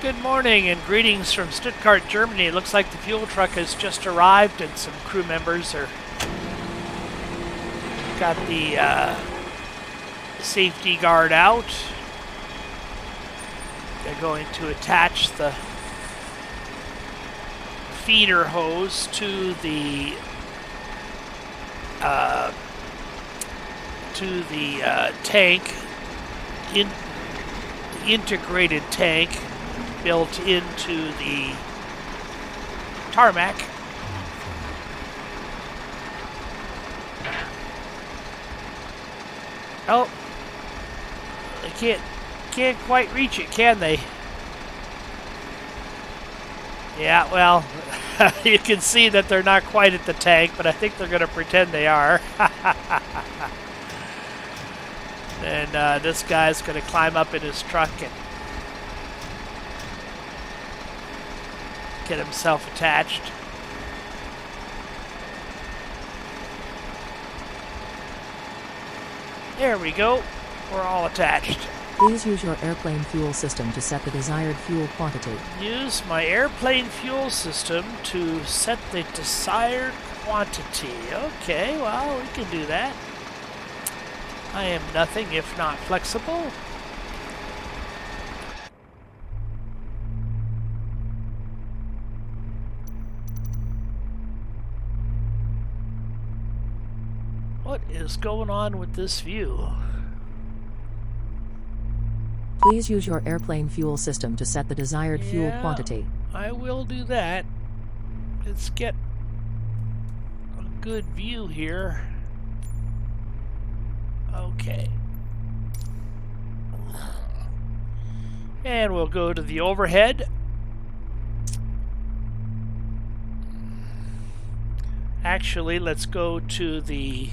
Good morning and greetings from Stuttgart, Germany. It looks like the fuel truck has just arrived and some crew members are got the safety guard out. They're going to attach the feeder hose to the tank, integrated tank built into the tarmac. Oh, they can't quite reach it, can they? Yeah, well, you can see that they're not quite at the tank, but I think they're going to pretend they are. And this guy's going to climb up in his truck and get himself attached. There we go. We're all attached. Please use your airplane fuel system to set the desired fuel quantity. Use my airplane fuel system to set the desired quantity. Okay, well, we can do that. I am nothing if not flexible. What is going on with this view? Please use your airplane fuel system to set the desired fuel quantity. I will do that. Let's get a good view here. Okay. And we'll go to the overhead. Actually, let's go to the...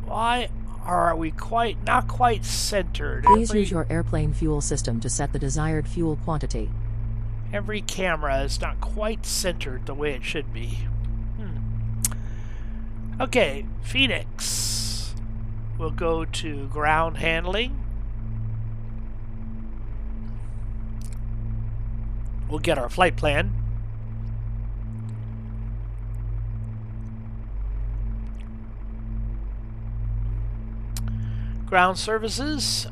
Why are we not quite centered? Please use your airplane fuel system to set the desired fuel quantity. Every camera is not quite centered the way it should be. Okay, Fenix. We'll go to ground handling. We'll get our flight plan. Ground services.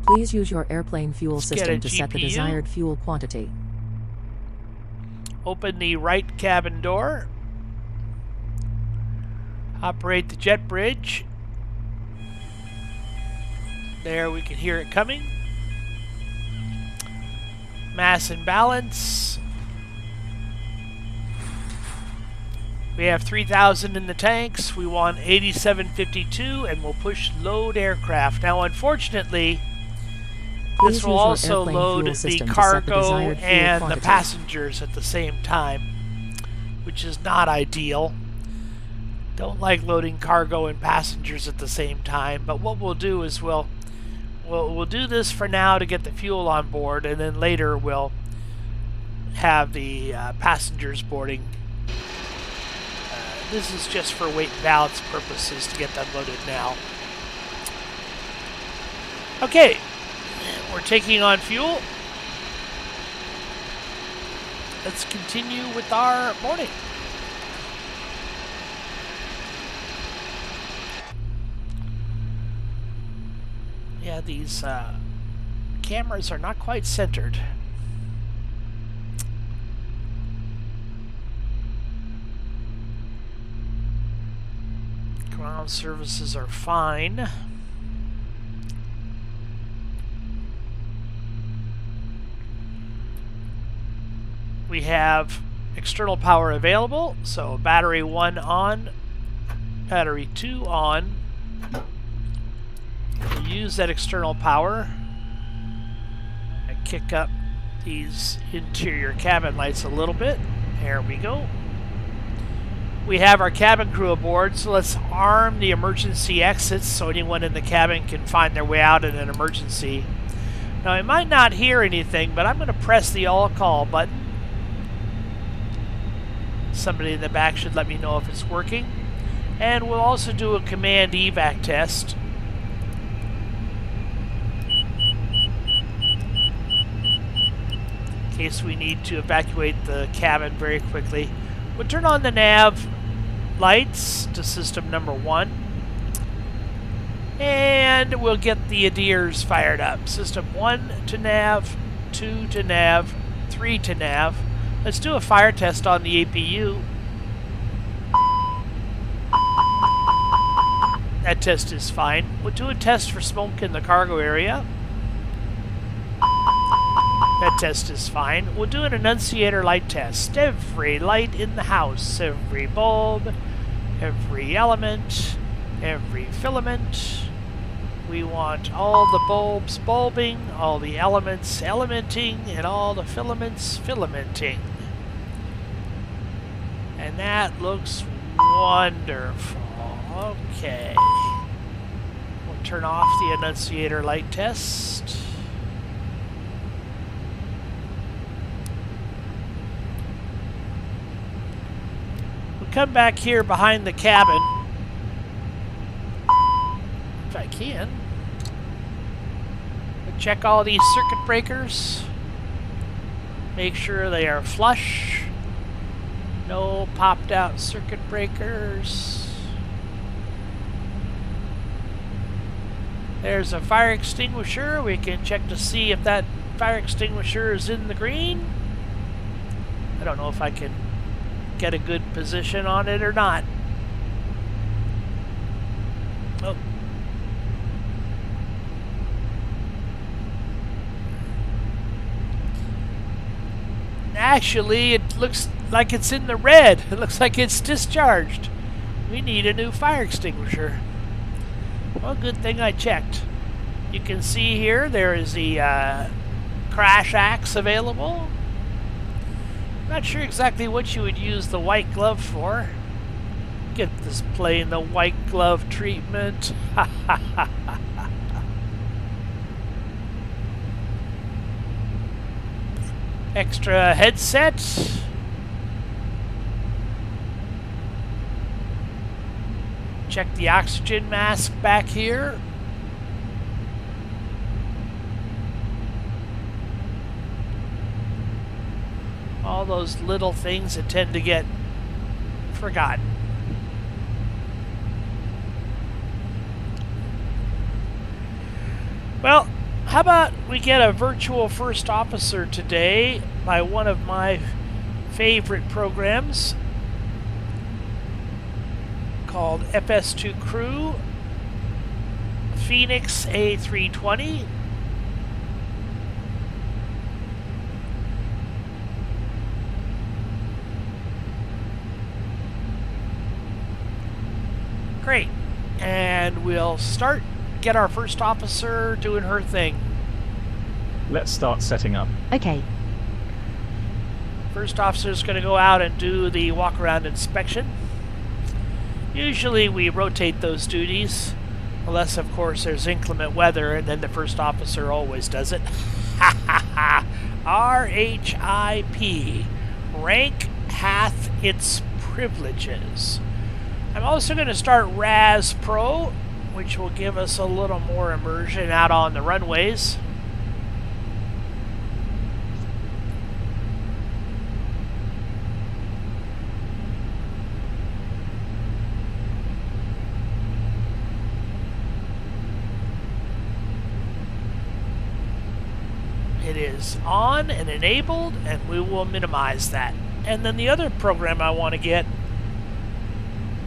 Please use your airplane fuel system to set the desired fuel quantity. Open the right cabin door. Operate the jet bridge. There, we can hear it coming. Mass and balance. We have 3,000 in the tanks. We want 8752, and we'll push load aircraft. Now, unfortunately, this will also load the cargo and the passengers at the same time, which is not ideal. Don't like loading cargo and passengers at the same time, but what we'll do is we'll do this for now to get the fuel on board, and then later we'll have the passengers boarding. This is just for weight and balance purposes to get them loaded now. Okay, we're taking on fuel. Let's continue with our morning. Yeah, these cameras are not quite centered. Ground services are fine. We have external power available, so battery 1 on, battery 2 on. We'll use that external power and kick up these interior cabin lights a little bit. There we go. We have our cabin crew aboard, so let's arm the emergency exits so anyone in the cabin can find their way out in an emergency. Now, I might not hear anything, but I'm going to press the all call button. Somebody in the back should let me know if it's working. And we'll also do a command evac test. in case we need to evacuate the cabin very quickly. We'll turn on the nav lights to system number 1. And we'll get the EDDS fired up. System 1 to nav, 2 to nav, 3 to nav. Let's do a fire test on the APU. That test is fine. We'll do a test for smoke in the cargo area. That test is fine. We'll do an annunciator light test. Every light in the house, every bulb, every element, every filament. We want all the bulbs bulbing, all the elements elementing, and all the filaments filamenting. And that looks wonderful. Okay. We'll turn off the annunciator light test. We'll come back here behind the cabin. If I can. We'll check all these circuit breakers. Make sure they are flush. No popped out circuit breakers. There's a fire extinguisher. We can check to see if that fire extinguisher is in the green. I don't know if I can get a good position on it or not. Oh. Actually, it looks like it's in the red. It looks like it's discharged. We need a new fire extinguisher. Well, good thing I checked. You can see here there is the crash axe available. Not sure exactly what you would use the white glove for. Get this plane the white glove treatment. Extra headset. Check the oxygen mask back here. All those little things that tend to get forgotten. Well, how about we get a virtual first officer today by one of my favorite programs called FS2Crew Fenix A320. Great. And we'll get our first officer doing her thing. Let's start setting up. Okay. First officer's going to go out and do the walk-around inspection. Usually we rotate those duties, unless of course there's inclement weather, and then the first officer always does it. RHIP. Rank hath its privileges. I'm also going to start RAAS Pro, which will give us a little more immersion out on the runways. It is on and enabled, and we will minimize that. And then the other program I want to get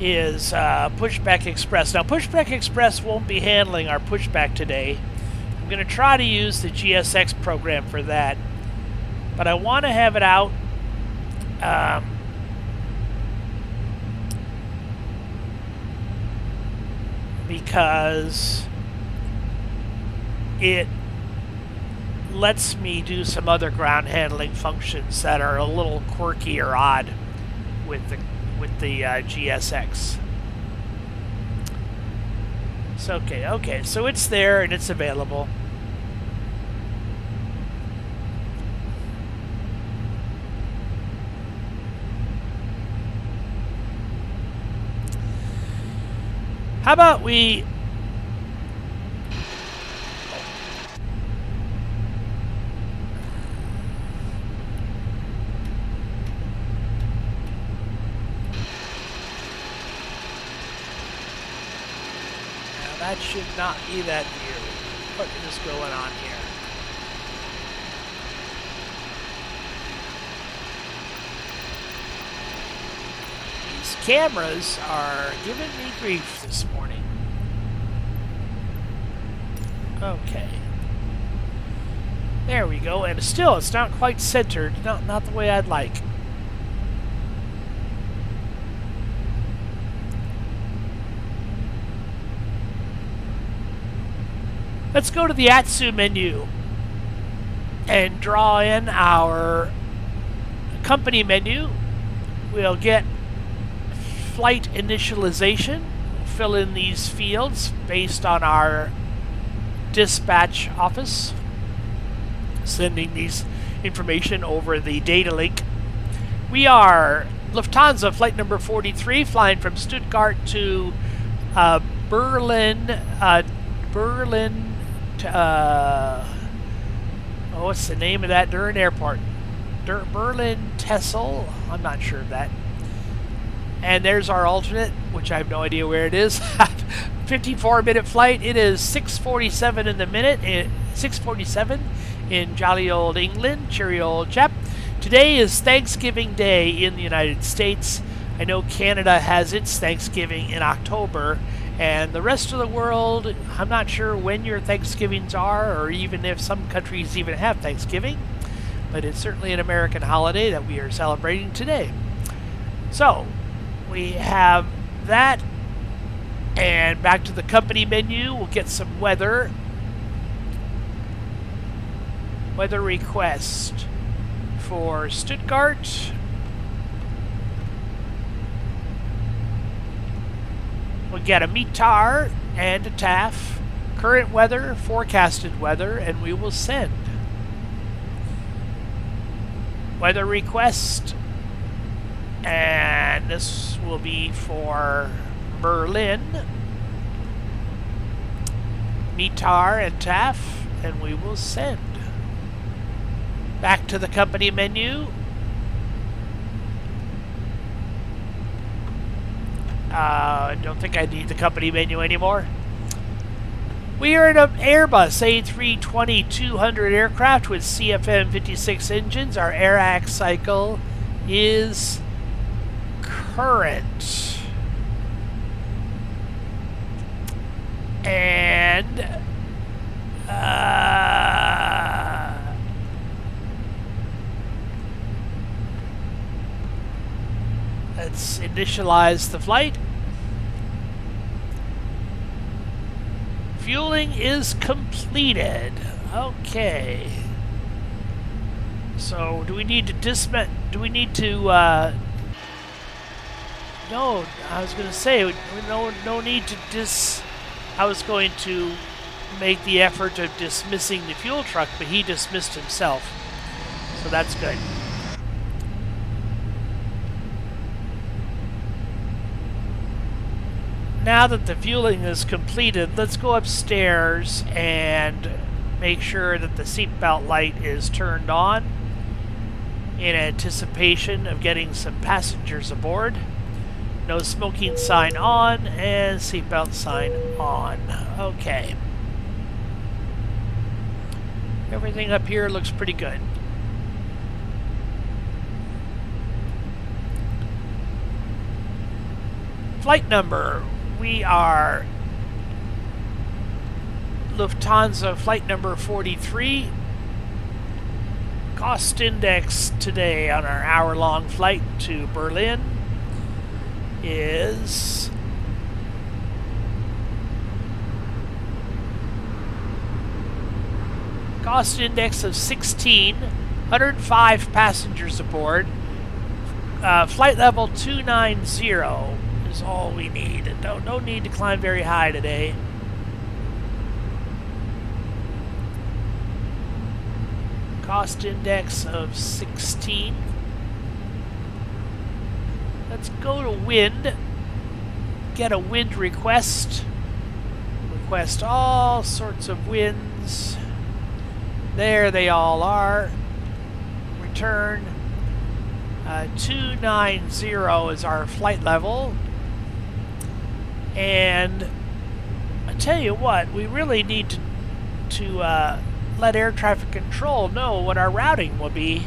is Pushback Express. Now, Pushback Express won't be handling our pushback today. I'm going to try to use the GSX program for that, but I want to have it out because it lets me do some other ground handling functions that are a little quirky or odd with the GSX. So okay, so it's there and it's available. How about we That should not be that view. What is going on here? These cameras are giving me grief this morning. Okay. There we go, and still it's not quite centered, not the way I'd like. Let's go to the Atsu menu and draw in our company menu. We'll get flight initialization, fill in these fields based on our dispatch office, sending these information over the data link. We are Lufthansa flight number 43, flying from Stuttgart to Berlin. What's the name of that Dern airport? Berlin Texel. I'm not sure of that. And there's our alternate, which I have no idea where it is. 54-minute flight. It is 6:47 in the minute. 6:47 in jolly old England. Cheery old chap. Today is Thanksgiving Day in the United States. I know Canada has its Thanksgiving in October, and the rest of the world, I'm not sure when your Thanksgivings are, or even if some countries even have Thanksgiving, but it's certainly an American holiday that we are celebrating today. So, we have that, and back to the company menu, we'll get some weather. Weather request for Stuttgart. We'll get a METAR and a TAF, current weather, forecasted weather, and we will send. Weather request, and this will be for Berlin. METAR and TAF, and we will send. Back to the company menu. I don't think I need the company menu anymore. We are in an Airbus A320-200 aircraft with CFM56 engines. Our air cycle is current. And let's initialize the flight. Fueling is completed. Okay. So, do we need to do we need to, no, I was going to say, no need to I was going to make the effort of dismissing the fuel truck, but he dismissed himself. So that's good. Now that the fueling is completed, let's go upstairs and make sure that the seatbelt light is turned on in anticipation of getting some passengers aboard. No smoking sign on and seatbelt sign on. Okay. Everything up here looks pretty good. Flight number. We are Lufthansa flight number 43. Cost index today on our hour-long flight to Berlin is cost index of 16, 105 passengers aboard. Flight level 290 is all we need. No need to climb very high today. Cost index of 16. Let's go to wind. Get a wind request. Request all sorts of winds. There they all are. Return. 290 is our flight level. And tell you what, we really need to let air traffic control know what our routing will be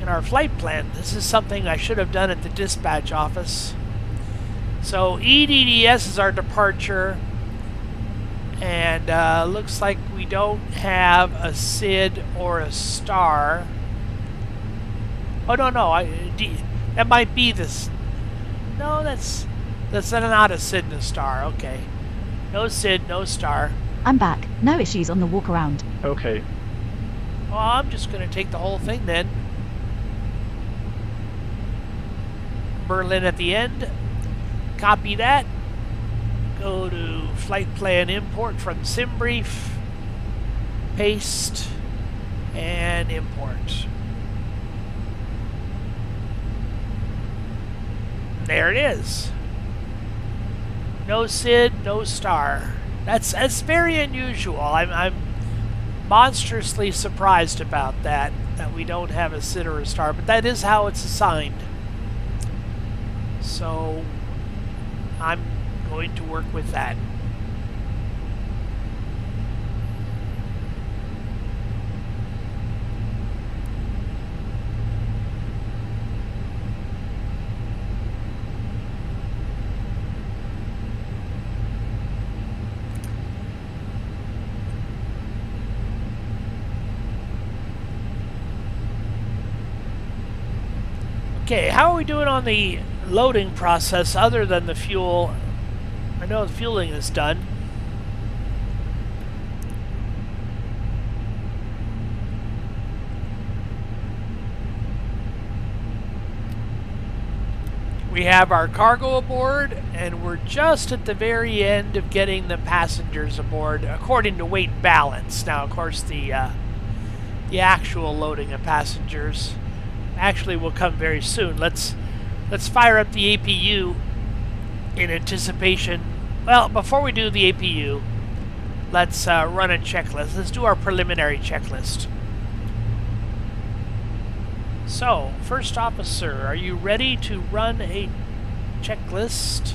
in our flight plan. This is something I should have done at the dispatch office. So EDDS is our departure, and looks like we don't have a SID or a star. Oh no, that might be this. No, that's not a SID and a star. Okay, no SID, no star. I'm back. No issues on the walk around. Okay. Well, I'm just going to take the whole thing then. Berlin at the end. Copy that. Go to flight plan import from SimBrief. Paste and import. There it is. No SID, no star. That's very unusual. I'm monstrously surprised about that we don't have a SID or a star, but that is how it's assigned. So I'm going to work with that. Okay, how are we doing on the loading process other than the fuel? I know the fueling is done. We have our cargo aboard, and we're just at the very end of getting the passengers aboard according to weight balance. Now, of course, the actual loading of passengers actually will come very soon. Let's fire up the APU in anticipation. Well, before we do the APU, let's run a checklist. Let's do our preliminary checklist. So, first officer, are you ready to run a checklist?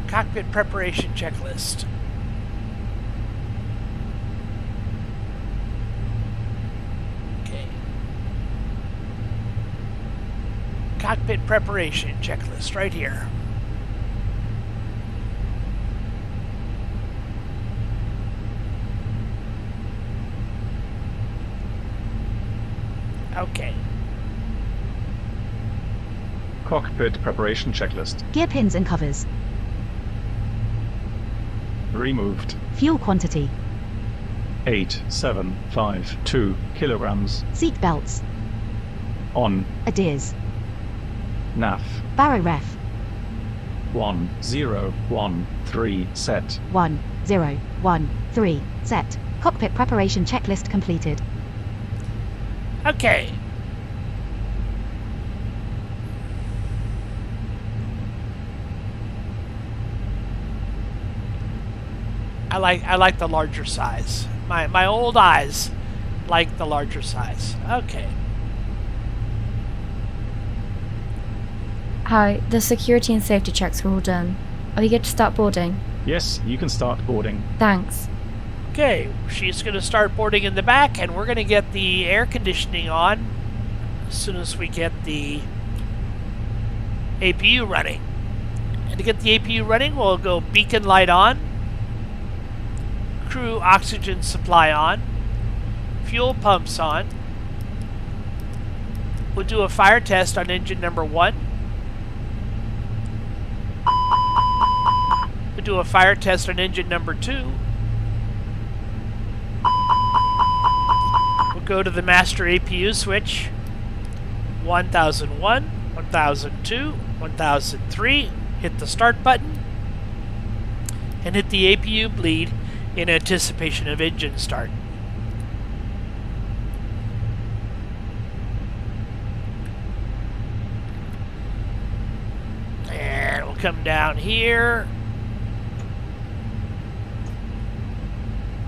Cockpit preparation checklist. Cockpit preparation checklist right here. Okay. Cockpit preparation checklist. Gear pins and covers. Removed. Fuel quantity. 8752 kilograms. Seat belts. On. EDDS. NAF. Baro ref. 1013 set. 1013 set. Cockpit preparation checklist completed. Okay. I like the larger size. My old eyes like the larger size. Okay. Hi, the security and safety checks are all done. Are we good to start boarding? Yes, you can start boarding. Thanks. Okay, she's going to start boarding in the back, and we're going to get the air conditioning on as soon as we get the APU running. And to get the APU running, we'll go beacon light on, crew oxygen supply on, fuel pumps on. We'll do a fire test on engine number 1. We'll do a fire test on engine number 2. We'll go to the master APU switch. 1001, 1002, 1003. Hit the start button. And hit the APU bleed in anticipation of engine start. And we'll come down here.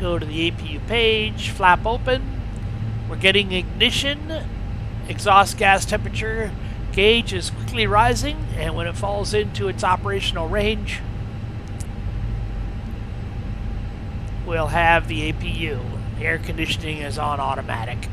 Go to the APU page, flap open. We're getting ignition. Exhaust gas temperature gauge is quickly rising, and when it falls into its operational range, we'll have the APU. Air conditioning is on automatic.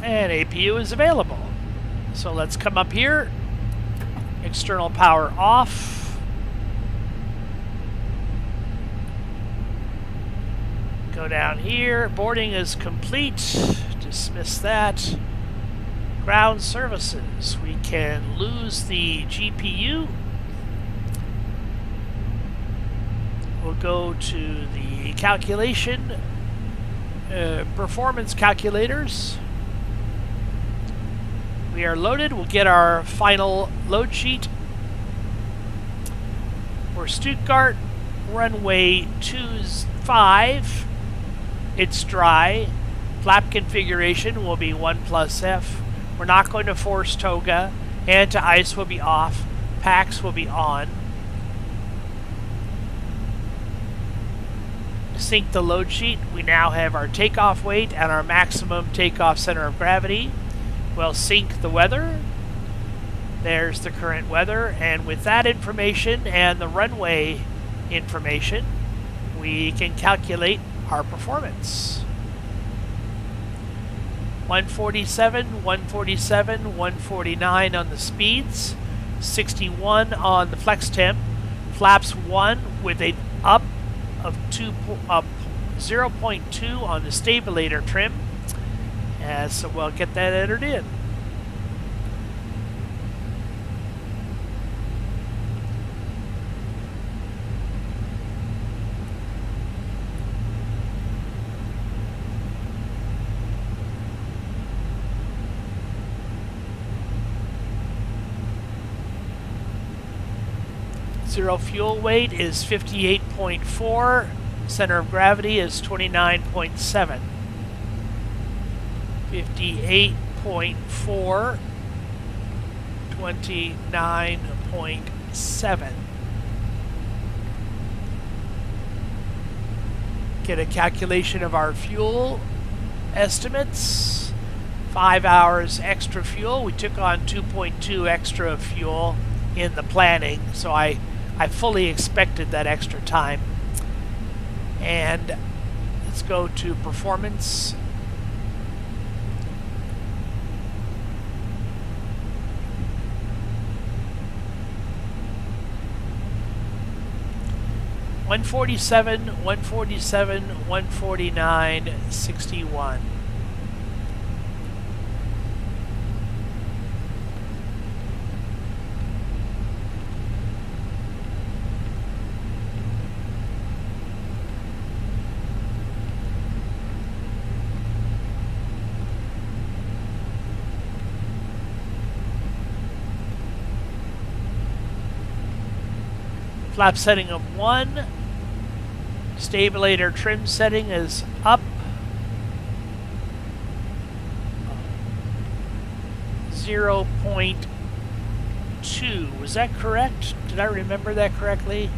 And APU is available. So let's come up here. External power off. Go down here. Boarding is complete. Dismiss that. Ground services. We can lose the GPU. We'll go to the calculation. Performance calculators. We are loaded. We'll get our final load sheet. For Stuttgart, runway 25, it's dry. Flap configuration will be 1+F. We're not going to force toga. Anti-ice will be off. PAX will be on. To sync the load sheet, we now have our takeoff weight and our maximum takeoff center of gravity. We'll sync the weather. There's the current weather, and with that information and the runway information, we can calculate our performance. 147, 147, 149 on the speeds, 61 on the flex temp, flaps 1 with an up of 0.2 on the stabilator trim. So we'll get that entered in. Zero fuel weight is 58.4. Center of gravity is 29.7. 58.4, 29.7. Get a calculation of our fuel estimates. 5 hours extra fuel. We took on 2.2 extra fuel in the planning, so I fully expected that extra time. And let's go to performance. $147, $147, $149, $61. Flap setting of 1. Stabilator trim setting is up. 0.2. Was that correct? Did I remember that correctly?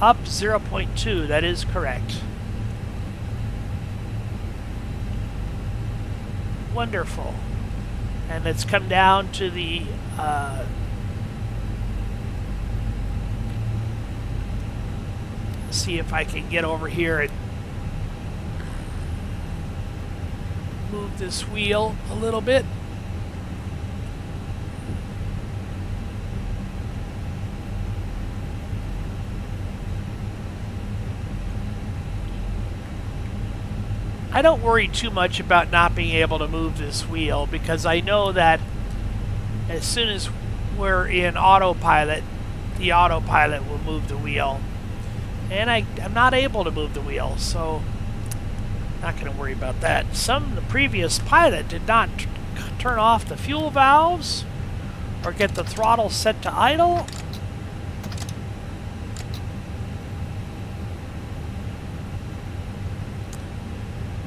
Up 0.2. That is correct. Wonderful. And let's come down to the see if I can get over here and move this wheel a little bit. I don't worry too much about not being able to move this wheel because I know that as soon as we're in autopilot, the autopilot will move the wheel. And I'm not able to move the wheel, so not going to worry about that. The previous pilot did not turn off the fuel valves or get the throttle set to idle.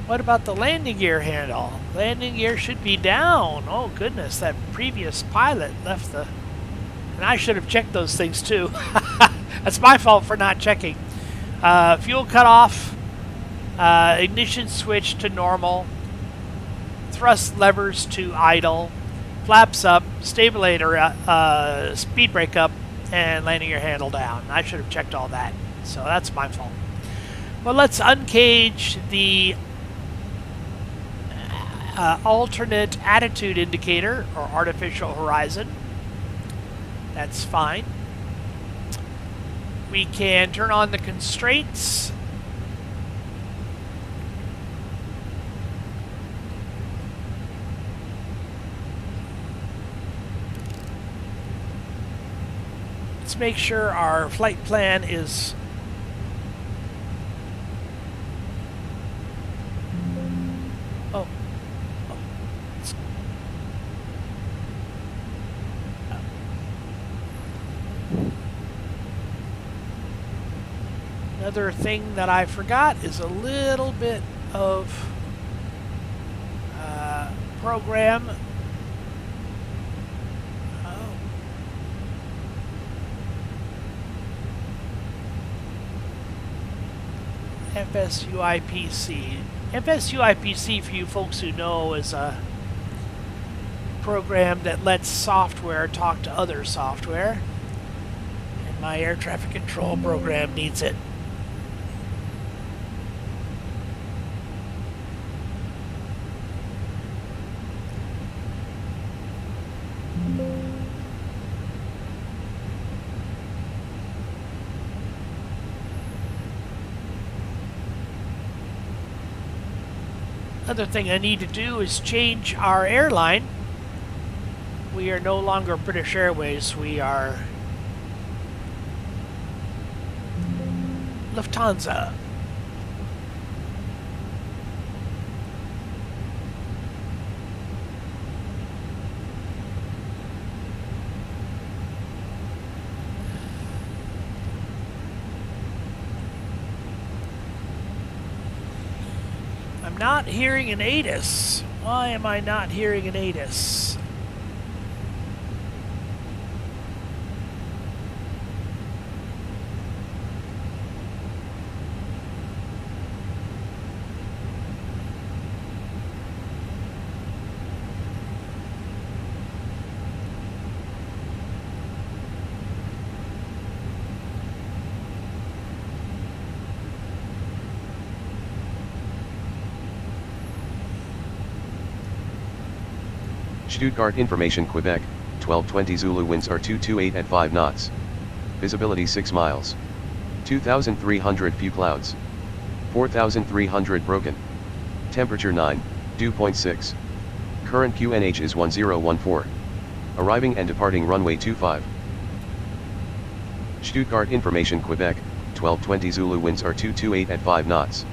What about the landing gear handle? Landing gear should be down. Oh goodness, that previous pilot left the... And I should have checked those things too. That's my fault for not checking. Fuel cutoff. Ignition switch to normal. Thrust levers to idle. Flaps up. Stabilator speed brake up. And landing gear handle down. I should have checked all that. So that's my fault. Well, let's uncage the alternate attitude indicator, or artificial horizon. That's fine. We can turn on the constraints. Let's make sure our flight plan is Another thing that I forgot is a little bit of program. FS2IPC. FS2IPC, for you folks who know, is a program that lets software talk to other software. And my air traffic control program needs it. Another thing I need to do is change our airline. We are no longer British Airways, we are Lufthansa. I'm not hearing an EDDS. Why am I not hearing an EDDS? Stuttgart information Quebec, 1220 Zulu winds are 228 at 5 knots. Visibility 6 miles. 2,300 few clouds. 4,300 broken. Temperature 9, dew point 6. Current QNH is 1014. Arriving and departing runway 25. Stuttgart information Quebec, 1220 Zulu winds are 228 at 5 knots.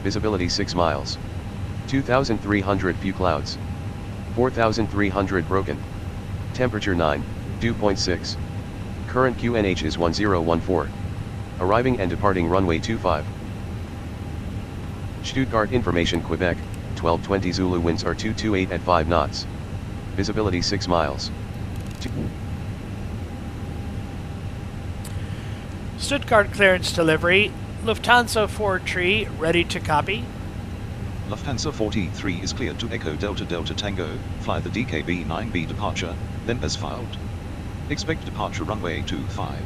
Visibility 6 miles. 2,300 few clouds. 4,300 broken. Temperature 9, dew point 6. Current QNH is 1014. Arriving and departing runway 25. Stuttgart information Quebec, 1220 Zulu winds are 228 at 5 knots. Visibility 6 miles. Stuttgart clearance delivery. Lufthansa 4-tree, ready to copy. Lufthansa 43 is cleared to Echo Delta Delta Tango, fly the DKB-9B departure, then as filed. Expect departure runway 25.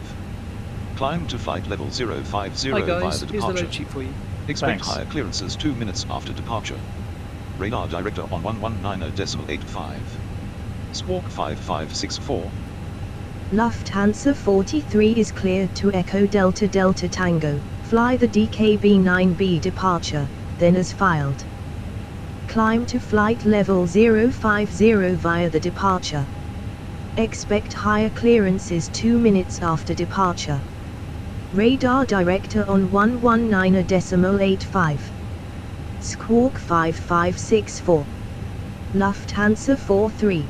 Climb to flight level 050 Hi via the guys, here's the departure. load sheet for you. Expect Thanks. higher clearances 2 minutes after departure. Radar director on 119.85. Squawk 5564. Lufthansa 43 is cleared to Echo Delta Delta Tango, fly the DKB-9B departure, then as filed. Climb to flight level 050 via the departure. Expect higher clearances 2 minutes after departure. Radar director on 119.85. Squawk 5564. Lufthansa 43.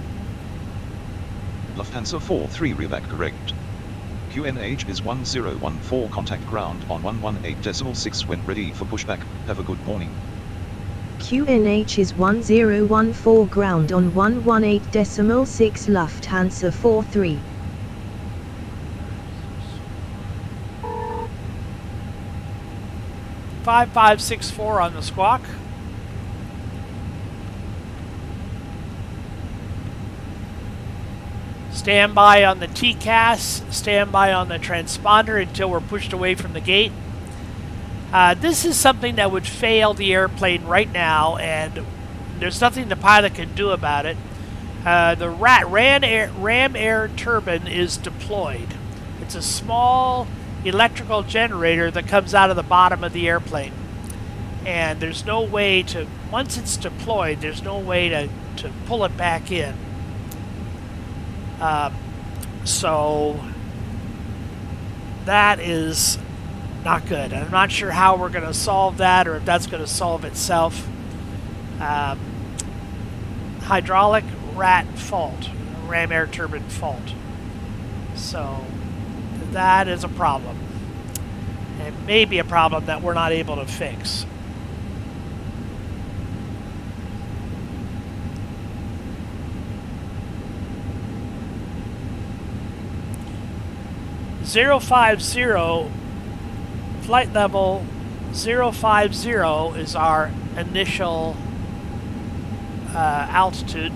Lufthansa 43 reback correct. QNH is 1014, contact ground on 118.6 when ready for pushback. Have a good morning. QNH is 1014 ground on 118.6 Lufthansa 43. .5564 on the squawk. Stand by on the TCAS, stand by on the transponder until we're pushed away from the gate. This is something that would fail the airplane right now, and there's nothing the pilot can do about it. The ram air turbine is deployed. It's a small electrical generator that comes out of the bottom of the airplane. And there's no way to, once it's deployed, there's no way to pull it back in. So that is not good. I'm not sure how we're going to solve that, or if that's going to solve itself. Hydraulic rat fault, ram air turbine fault. So that is a problem. It may be a problem that we're not able to fix. .050 flight level 050 is our initial altitude.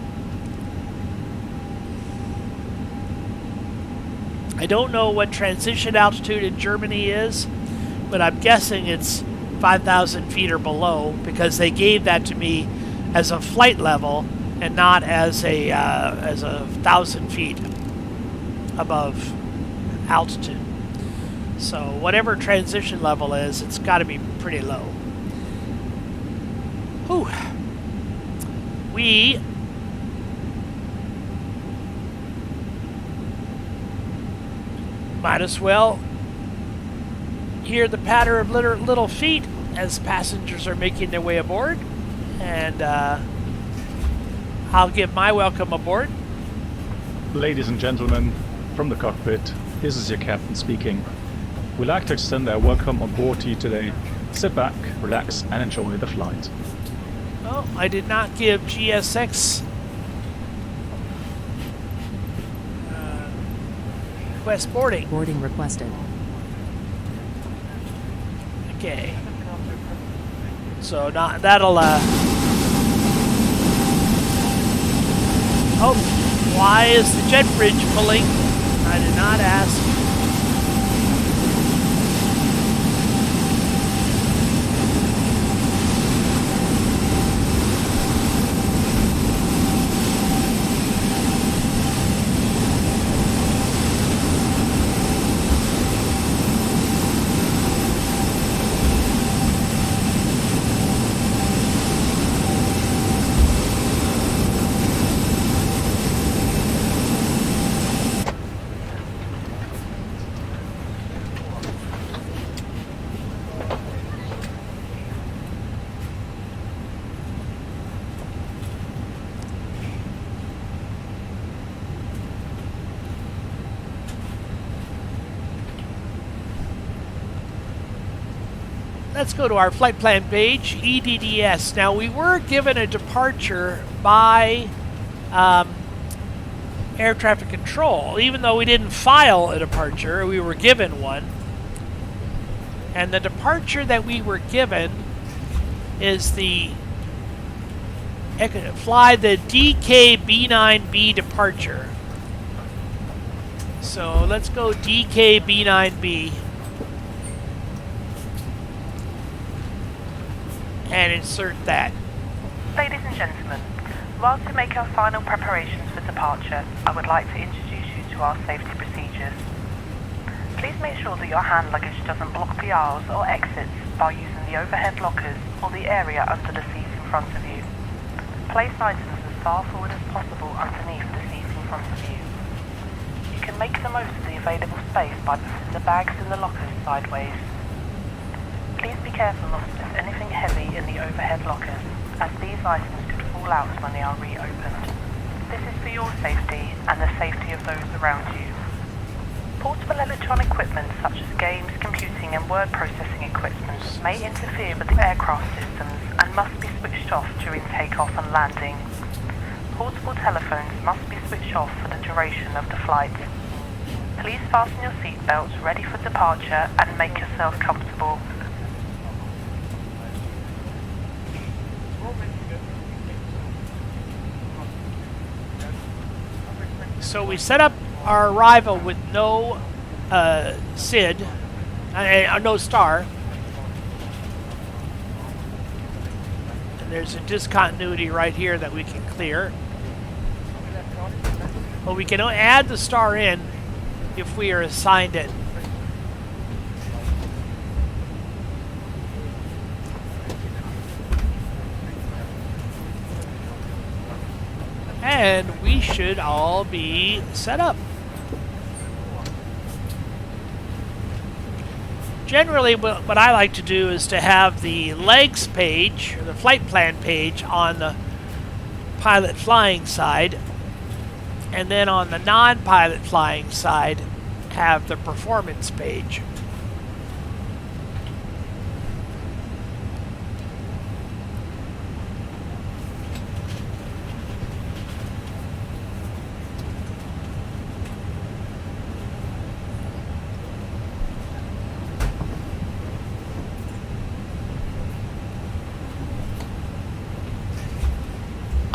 I don't know what transition altitude in Germany is, but I'm guessing it's 5,000 feet or below, because they gave that to me as a flight level and not as a 1,000 feet above altitude. So whatever transition level is, it's got to be pretty low. Whew. We might as well hear the patter of little feet as passengers are making their way aboard, and I'll give my welcome aboard. Ladies and gentlemen, from the cockpit, this is your captain speaking. We'd like to extend our welcome on board to you today. Sit back, relax, and enjoy the flight. Oh, I did not give GSX request boarding. Boarding requested. Okay. So that'll oh, why is the jet bridge pulling? I did not ask. Let's go to our flight plan page, EDDS. Now, we were given a departure by air traffic control. Even though we didn't file a departure, we were given one. And the departure that we were given is the fly the DKB9B departure. So let's go DKB9B. And insert that. Ladies and gentlemen, whilst we make our final preparations for departure, I would like to introduce you to our safety procedures. Please make sure that your hand luggage doesn't block the aisles or exits by using the overhead lockers or the area under the seats in front of you. Place items as far forward as possible underneath the seats in front of you. You can make the most of the available space by putting the bags in the lockers sideways. Please be careful not to put anything heavy in the overhead lockers, as these items could fall out when they are reopened. This is for your safety and the safety of those around you. Portable electronic equipment such as games, computing writing and word processing equipment may interfere with the aircraft systems and must be switched off during takeoff and landing. Portable telephones must be switched off for the duration of the flight. Please fasten your seatbelts ready for departure and make yourself comfortable. So we set up our arrival with no SID, no star. And there's a discontinuity right here that we can clear. But we can add the star in if we are assigned it. And we should all be set up. Generally, what I like to do is to have the legs page, or the flight plan page, on the pilot flying side, and then on the non-pilot flying side, have the performance page.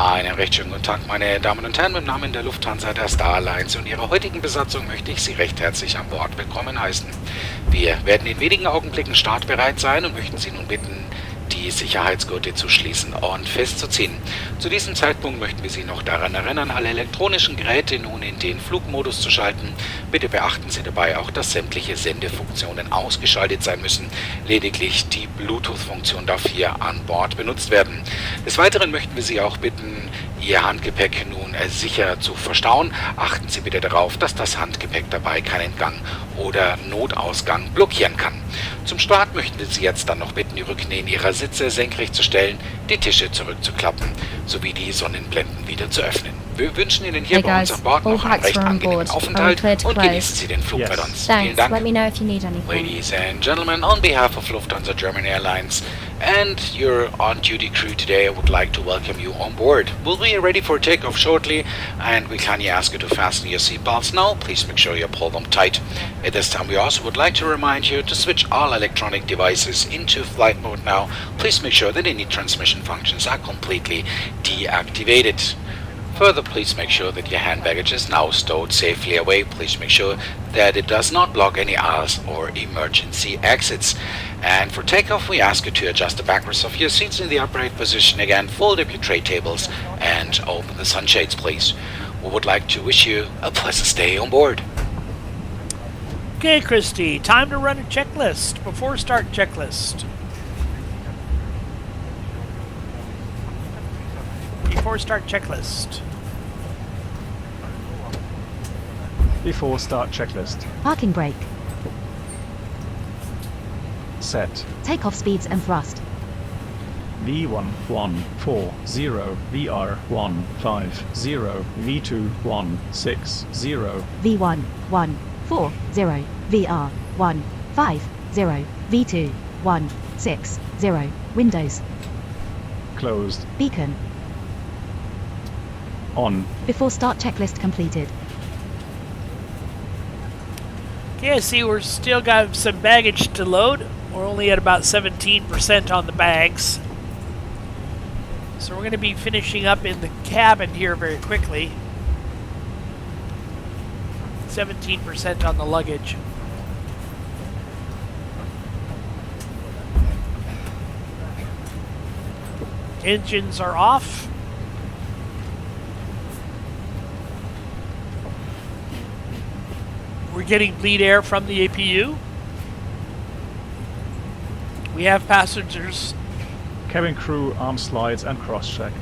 Einen recht schönen guten Tag, meine Damen und Herren. Im Namen der Lufthansa, der Star Alliance und ihrer heutigen Besatzung möchte ich Sie recht herzlich an Bord willkommen heißen. Wir werden in wenigen Augenblicken startbereit sein und möchten Sie nun bitten, die Sicherheitsgurte zu schließen und festzuziehen. Zu diesem Zeitpunkt möchten wir Sie noch daran erinnern, alle elektronischen Geräte nun in den Flugmodus zu schalten. Bitte beachten Sie dabei auch, dass sämtliche Sendefunktionen ausgeschaltet sein müssen. Lediglich die Bluetooth-Funktion darf hier an Bord benutzt werden. Des Weiteren möchten wir Sie auch bitten, Ihr Handgepäck nun sicher zu verstauen. Achten Sie bitte darauf, dass das Handgepäck dabei keinen Gang oder Notausgang blockieren kann. Zum Start möchten wir Sie jetzt dann noch bitten, die Rückenlehnen Ihrer Sitze senkrecht zu stellen, die Tische zurückzuklappen, sowie die Sonnenblenden wieder zu öffnen. Wir wünschen Ihnen hier bei uns an Bord noch einen recht angenehmen Aufenthalt und genießen Sie den Flug mit uns. Vielen Dank. Let me know if you need anything. Ladies and gentlemen, on behalf of Lufthansa German Airlines and your on-duty crew today, I would like to welcome you on board. We'll be ready for takeoff shortly, and we kindly ask you to fasten your seatbelts now. Please make sure you pull them tight. At this time, we also would like to remind you to switch all electronic devices into flight mode now. Please make sure that any transmission functions are completely deactivated. Further, please make sure that your hand baggage is now stowed safely away. Please make sure that it does not block any aisles or emergency exits. And for takeoff, we ask you to adjust the backrest of your seats in the upright position again, fold up your tray tables, and open the sunshades, please. We would like to wish you a pleasant stay on board. Okay, Christy, time to run a checklist. Before start checklist. Before start checklist. Before start checklist. Parking brake. Set. Takeoff speeds and thrust. V1140, VR150, V2160. V1140, VR150, V2160. Windows. Closed. Beacon. On. Before start checklist completed. Okay, I see we're still got some baggage to load. We're only at about 17% on the bags. So we're going to be finishing up in the cabin here very quickly. 17% on the luggage. Engines are off. We're getting bleed air from the APU. We have passengers. Cabin crew, arm slides and cross-check.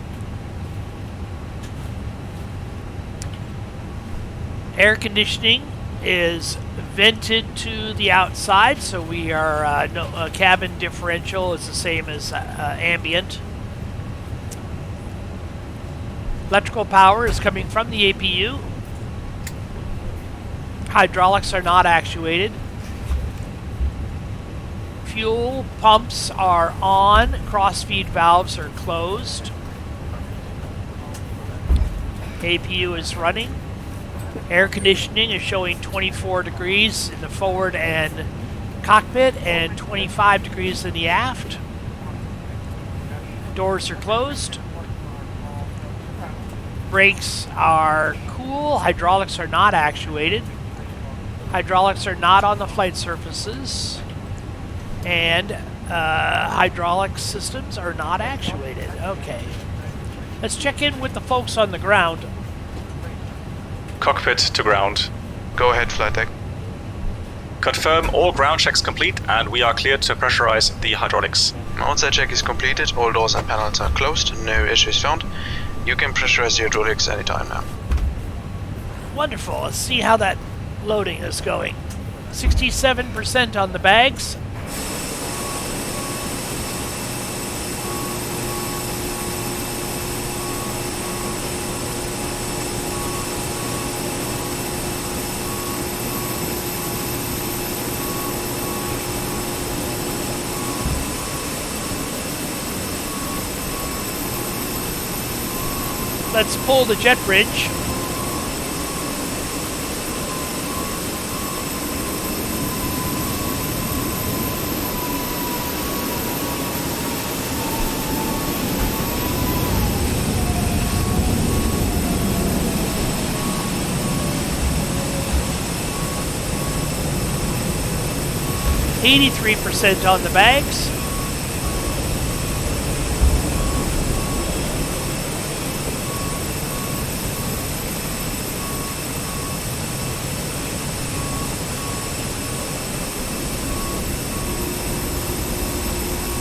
Air conditioning is vented to the outside, so we are cabin differential is the same as ambient. Electrical power is coming from the APU. Hydraulics are not actuated. fuel pumps are on, cross-feed valves are closed. APU is running. Air conditioning is showing 24 degrees in the forward and cockpit and 25 degrees in the aft. Doors are closed. Brakes are cool. Hydraulics are not actuated. Hydraulics are not on the flight surfaces. And hydraulic systems are not actuated. Okay. Let's check in with the folks on the ground. Cockpit to ground. Go ahead, flight deck. Confirm all ground checks complete and we are cleared to pressurize the hydraulics. Outside check is completed, all doors and panels are closed, no issues found. You can pressurize the hydraulics anytime now. Wonderful. Let's see how that loading is going. 67% on the bags. Let's pull the jet bridge. %83 on the bags.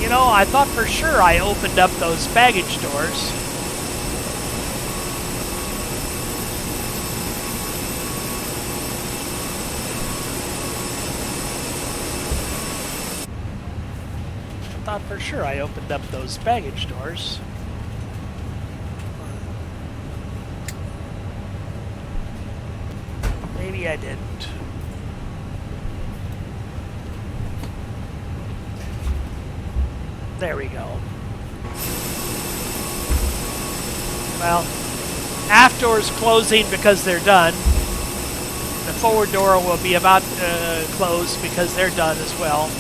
You know, I thought for sure I opened up those baggage doors. Thought for sure I opened up those baggage doors. Maybe I didn't. There we go. Well, aft door's closing because they're done. The forward door will be about closed because they're done as well.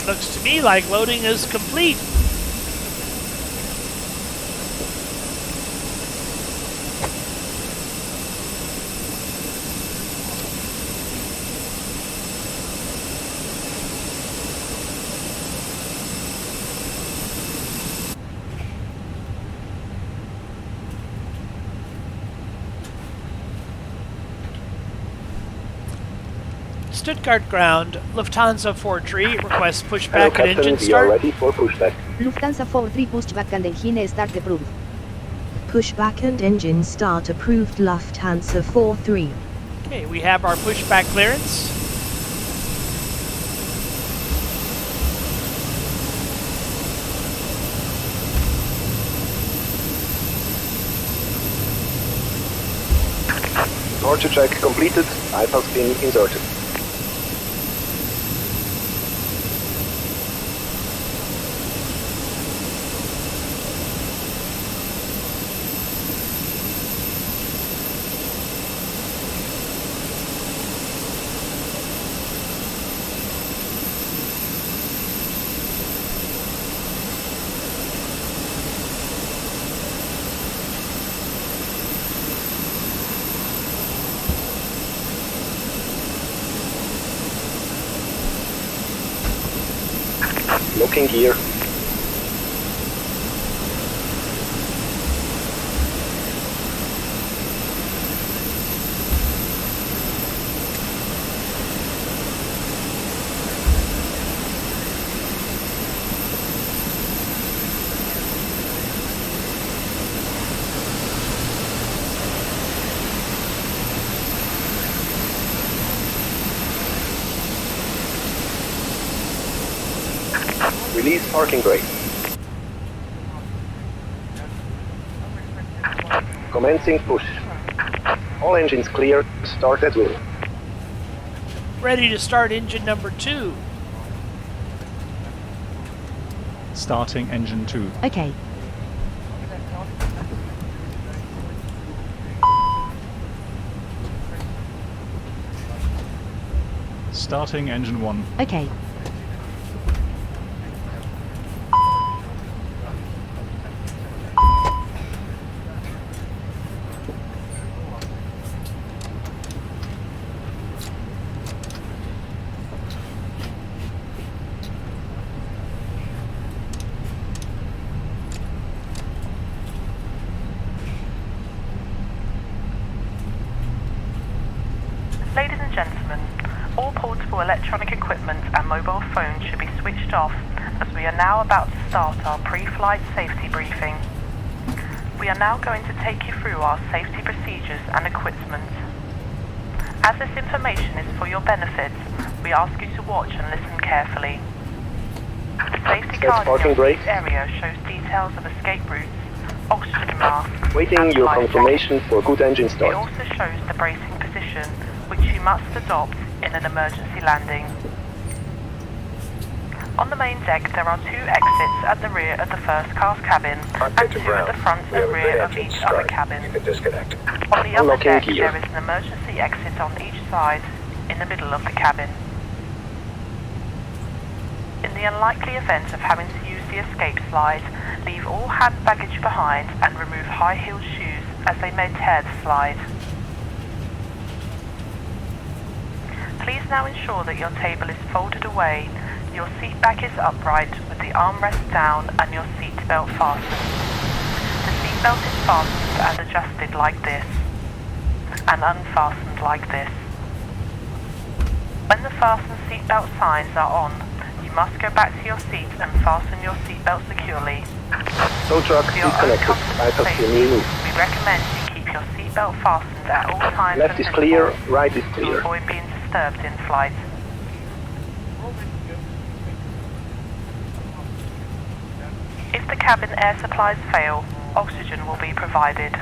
Looks to me like loading is complete. Stuttgart ground, Lufthansa 4-3 requests pushback and engine start. Ready for pushback. Lufthansa 4-3 pushback and engine start approved. Pushback and engine start approved Lufthansa 4-3. Okay, we have our pushback clearance. Departure check completed. IPAS pin inserted. Locking gear. Release parking brake. Commencing push. All engines clear. Start at will. Ready to start engine number 2. Starting engine 2. Okay. Starting engine 1. Okay. Ladies and gentlemen, all portable electronic equipment and mobile phones should be switched off as we are now about to start our pre-flight safety briefing. We are now going to take you through our safety procedures and equipment. As this information is for your benefit, we ask you to watch and listen carefully. The safety card in this area shows details of escape routes, oxygen masks, Waiting your confirmation for good engine It start. also shows the bracing position which you must adopt in an emergency landing. On the main deck there are 2 exits at the rear of the first class cabin and 2 at the front and rear of each other cabin. On the upper deck there is an emergency exit on each side in the middle of the cabin. In the unlikely event of having to use the escape slide, leave all hand baggage behind and remove high-heeled shoes as they may tear the slide. Please now ensure that your table is folded away, your seat back is upright with the armrest down and your seat belt fastened. The seat belt is fastened and adjusted like this, and unfastened like this. When the fasten seat belt signs are on, you must go back to your seat and fasten your seat belt securely. Tow truck For your own disconnected. comfort I and have safety, seen you. we recommend you keep your seat belt fastened at all times Left and is clear, intervals right is to clear. avoid being disturbed in flight. If the cabin air supplies fail, oxygen will be provided.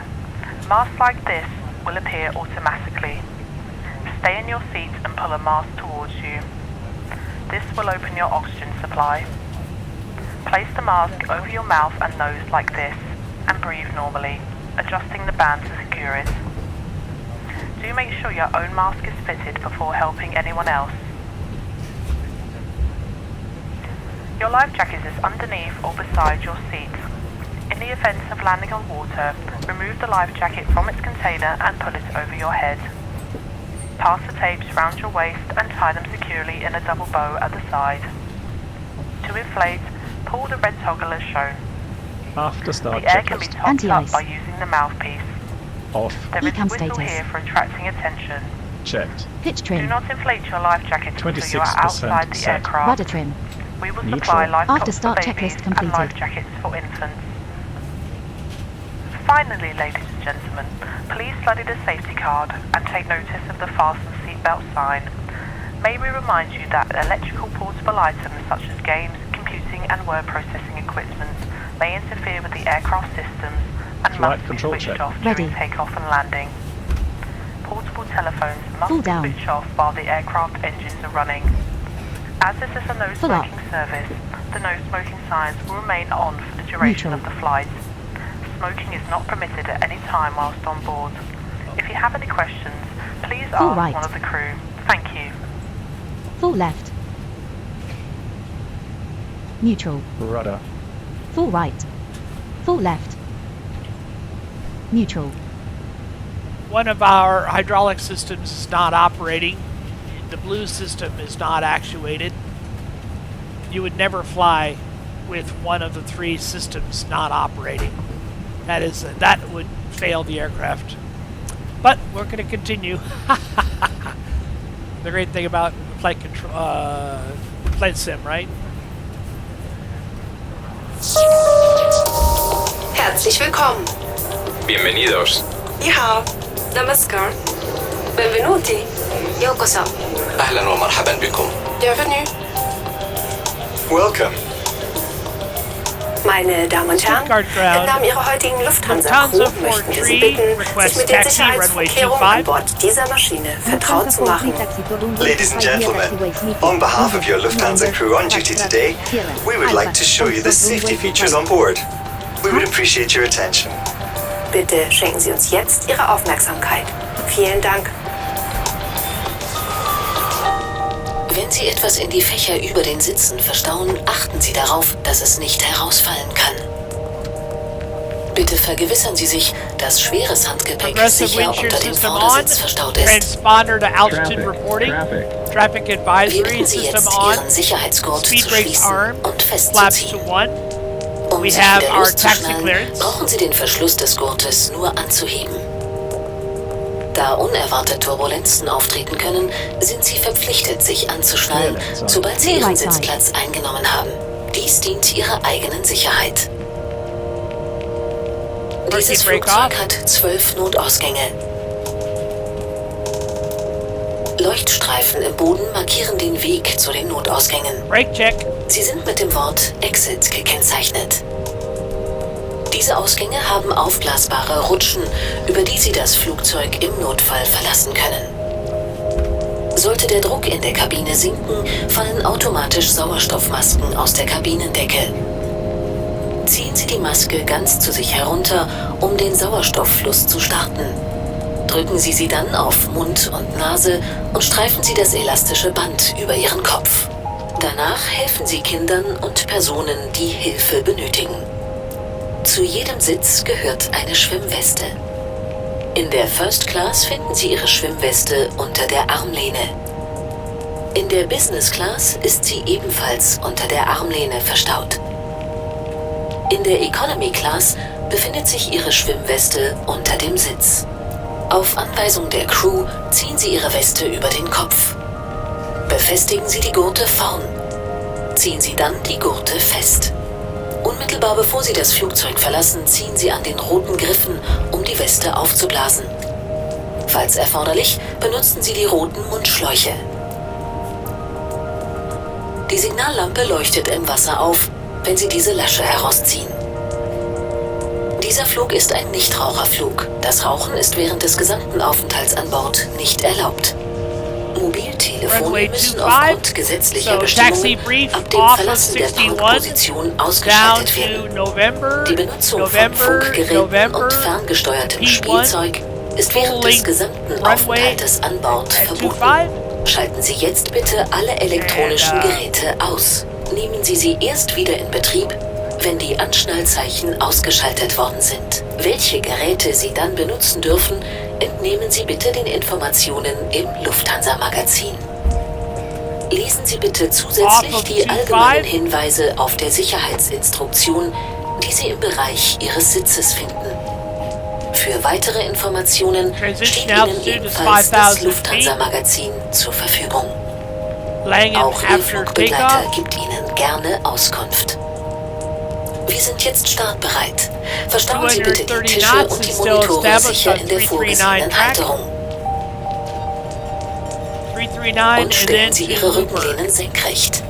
Masks like this will appear automatically. Stay in your seat and pull a mask towards you. This will open your oxygen supply. Place the mask over your mouth and nose like this and breathe normally, adjusting the band to secure it. Do make sure your own mask is fitted before helping anyone else. Your life jacket is underneath or beside your seat. In the event of landing on water, remove the life jacket from its container and pull it over your head. Pass the tapes round your waist and tie them securely in a double bow at the side. To inflate, pull the red toggle as shown. After start The air can be checklist. topped up by using the mouthpiece. Off. There is a Ecam whistle status. here for attracting attention. Checked. Pitch Do trim. not inflate your life jacket until you 26% are outside the set. aircraft. Rudder trim. We will Neutral. supply life After tops start for babies checklist and life completed. jackets for infants. Finally, ladies and gentlemen, please study the safety card and take notice of the fasten seatbelt sign. May we remind you that electrical portable items such as games, computing and word processing equipment may interfere with the aircraft systems and Flight must be control switched check. off Ready. during takeoff and landing. Portable telephones must Full be down. switched off while the aircraft engines are running. As this is a no Full up. smoking service, the no smoking signs will remain on for the duration Neutral. of the flight. Smoking is not permitted at any time whilst on board. If you have any questions, please Full ask right. one of the crew. Thank you. Full left. Neutral. Rudder. Full right. Full left. Neutral. One of our hydraulic systems is not operating. The blue system is not actuated. You would never fly with one of the 3 systems not operating. That would fail the aircraft. But we're going to continue. The great thing about flight control, flight sim, right? Herzlich willkommen. Bienvenidos. Ni hao. Namaskar. Benvenuti. Yokoso. أهلا ومرحبا بكم. Bienvenue. Welcome. Meine Damen und Herren, Stuttgart Ground. im Namen Ihrer heutigen Lufthansa-Crew möchten wir Sie bitten, sich mit den Sicherheitsvorkehrungen an Bord dieser Maschine vertraut zu machen. Ladies and gentlemen, on behalf of your Lufthansa crew on duty today, we would like to show you the safety features on board. We would appreciate your attention. Bitte schenken Sie uns jetzt Ihre Aufmerksamkeit. Vielen Dank. Wenn Sie etwas in die Fächer über den Sitzen verstauen, achten Sie darauf, dass es nicht herausfallen kann. Bitte vergewissern Sie sich, dass schweres Handgepäck sicher unter dem Vordersitz verstaut ist. Transponder to altitude reporting. Traffic advisory Sie system jetzt on. Ihren Sicherheitsgurt Speed zu brakes schließen armed. und Flaps to festzuziehen. 1. Um We sich have wieder our taxi loszuschnallen, clearance. brauchen Sie den Verschluss des Gurtes nur anzuheben. Da unerwartet Turbulenzen auftreten können, sind Sie verpflichtet, sich anzuschnallen, sobald Sie Ihren Sitzplatz eingenommen haben. Dies dient Ihrer eigenen Sicherheit. Dieses Flugzeug hat 12 Notausgänge. Leuchtstreifen im Boden markieren den Weg zu den Notausgängen. Sie sind mit dem Wort Exit gekennzeichnet. Diese Ausgänge haben aufblasbare Rutschen, über die Sie das Flugzeug im Notfall verlassen können. Sollte der Druck in der Kabine sinken, fallen automatisch Sauerstoffmasken aus der Kabinendecke. Ziehen Sie die Maske ganz zu sich herunter, um den Sauerstofffluss zu starten. Drücken Sie sie dann auf Mund und Nase und streifen Sie das elastische Band über Ihren Kopf. Danach helfen Sie Kindern und Personen, die Hilfe benötigen. Zu jedem Sitz gehört eine Schwimmweste. In der First Class finden Sie Ihre Schwimmweste unter der Armlehne. In der Business Class ist sie ebenfalls unter der Armlehne verstaut. In der Economy Class befindet sich Ihre Schwimmweste unter dem Sitz. Auf Anweisung der Crew ziehen Sie Ihre Weste über den Kopf. Befestigen Sie die Gurte vorn. Ziehen Sie dann die Gurte fest. Unmittelbar bevor Sie das Flugzeug verlassen, ziehen Sie an den roten Griffen, um die Weste aufzublasen. Falls erforderlich, benutzen Sie die roten Mundschläuche. Die Signallampe leuchtet im Wasser auf, wenn Sie diese Lasche herausziehen. Dieser Flug ist ein Nichtraucherflug. Das Rauchen ist während des gesamten Aufenthalts an Bord nicht erlaubt. Mobiltelefone müssen aufgrund gesetzlicher Bestimmungen ab dem Verlassen der Parkposition ausgeschaltet werden. Die Benutzung von Funkgeräten und ferngesteuertem Spielzeug ist während des gesamten Aufenthaltes an Bord verboten. Schalten Sie jetzt bitte alle elektronischen Geräte aus. Nehmen Sie sie erst wieder in Betrieb, wenn die Anschnallzeichen ausgeschaltet worden sind. Welche Geräte Sie dann benutzen dürfen, entnehmen Sie bitte den Informationen im Lufthansa-Magazin. Lesen Sie bitte zusätzlich die allgemeinen Hinweise auf der Sicherheitsinstruktion, die Sie im Bereich Ihres Sitzes finden. Für weitere Informationen steht Ihnen ebenfalls das Lufthansa-Magazin zur Verfügung. Auch Ihr Flugbegleiter gibt Ihnen gerne Auskunft. Wir sind jetzt startbereit. Verstauen Sie bitte die Tische und die Monitore sicher in der vorgesehenen Halterung. Und stellen Sie Ihre Rückenlehnen senkrecht.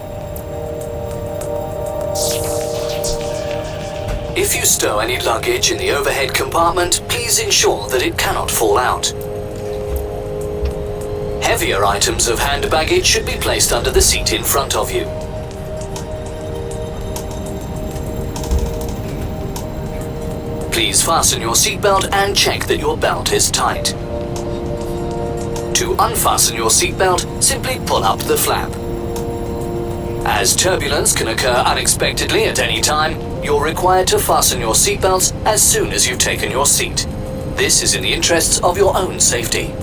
If you stow any luggage in the overhead compartment, please ensure that it cannot fall out. Heavier items of hand baggage should be placed under the seat in front of you. Please fasten your seatbelt and check that your belt is tight. To unfasten your seatbelt, simply pull up the flap. As turbulence can occur unexpectedly at any time, you're required to fasten your seatbelts as soon as you've taken your seat. This is in the interests of your own safety.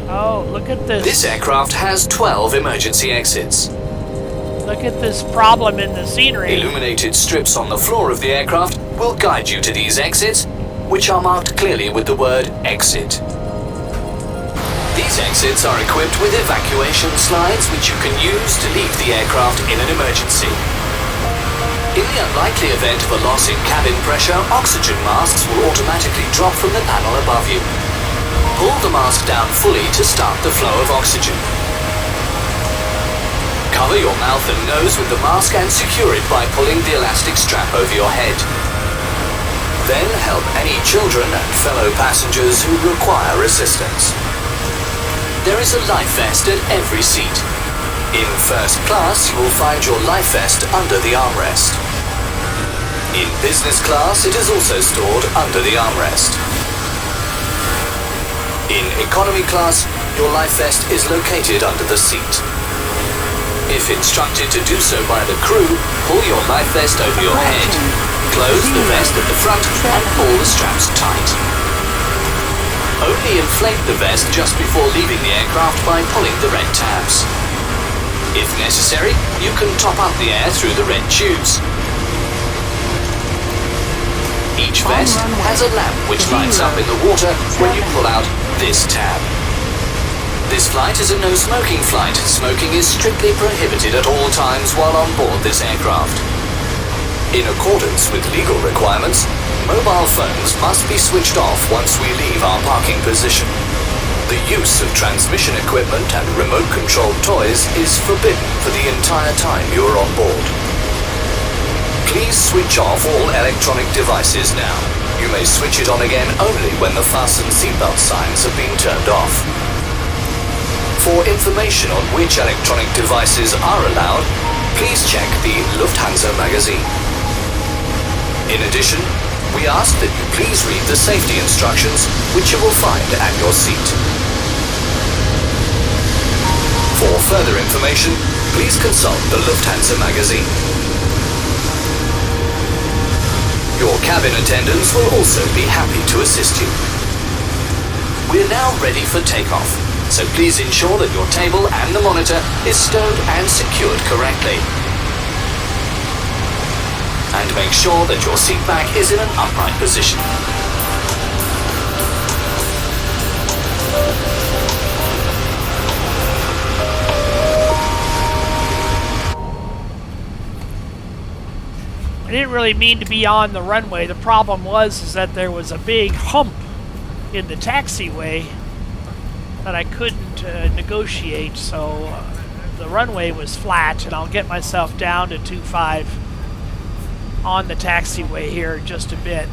Oh, look at this. This aircraft has 12 emergency exits. Look at this problem in the scenery. Illuminated strips on the floor of the aircraft will guide you to these exits, which are marked clearly with the word exit. These exits are equipped with evacuation slides which you can use to leave the aircraft in an emergency. In the unlikely event of a loss in cabin pressure, oxygen masks will automatically drop from the panel above you. Pull the mask down fully to start the flow of oxygen. Cover your mouth and nose with the mask and secure it by pulling the elastic strap over your head. Then help any children and fellow passengers who require assistance. There is a life vest at every seat. In first class, you will find your life vest under the armrest. In business class, it is also stored under the armrest. In economy class, your life vest is located under the seat. If instructed to do so by the crew, pull your life vest over your head. Close the vest at the front and pull the straps tight. Only inflate the vest just before leaving the aircraft by pulling the red tabs. If necessary, you can top up the air through the red tubes. Each vest has a lamp which lights up in the water when you pull out this tab. This flight is a no-smoking flight. Smoking is strictly prohibited at all times while on board this aircraft. In accordance with legal requirements, mobile phones must be switched off once we leave our parking position. The use of transmission equipment and remote-controlled toys is forbidden for the entire time you are on board. Please switch off all electronic devices now. You may switch it on again only when the fasten seatbelt signs have been turned off. For information on which electronic devices are allowed, please check the Lufthansa magazine. In addition, we ask that you please read the safety instructions which you will find at your seat. For further information, please consult the Lufthansa magazine. Your cabin attendants will also be happy to assist you. We're now ready for takeoff, so please ensure that your table and the monitor is stowed and secured correctly. And make sure that your seat back is in an upright position. I didn't really mean to be on the runway. The problem was that there was a big hump in the taxiway that I couldn't negotiate, so the runway was flat, and I'll get myself down to 2.5 on the taxiway here in just a bit.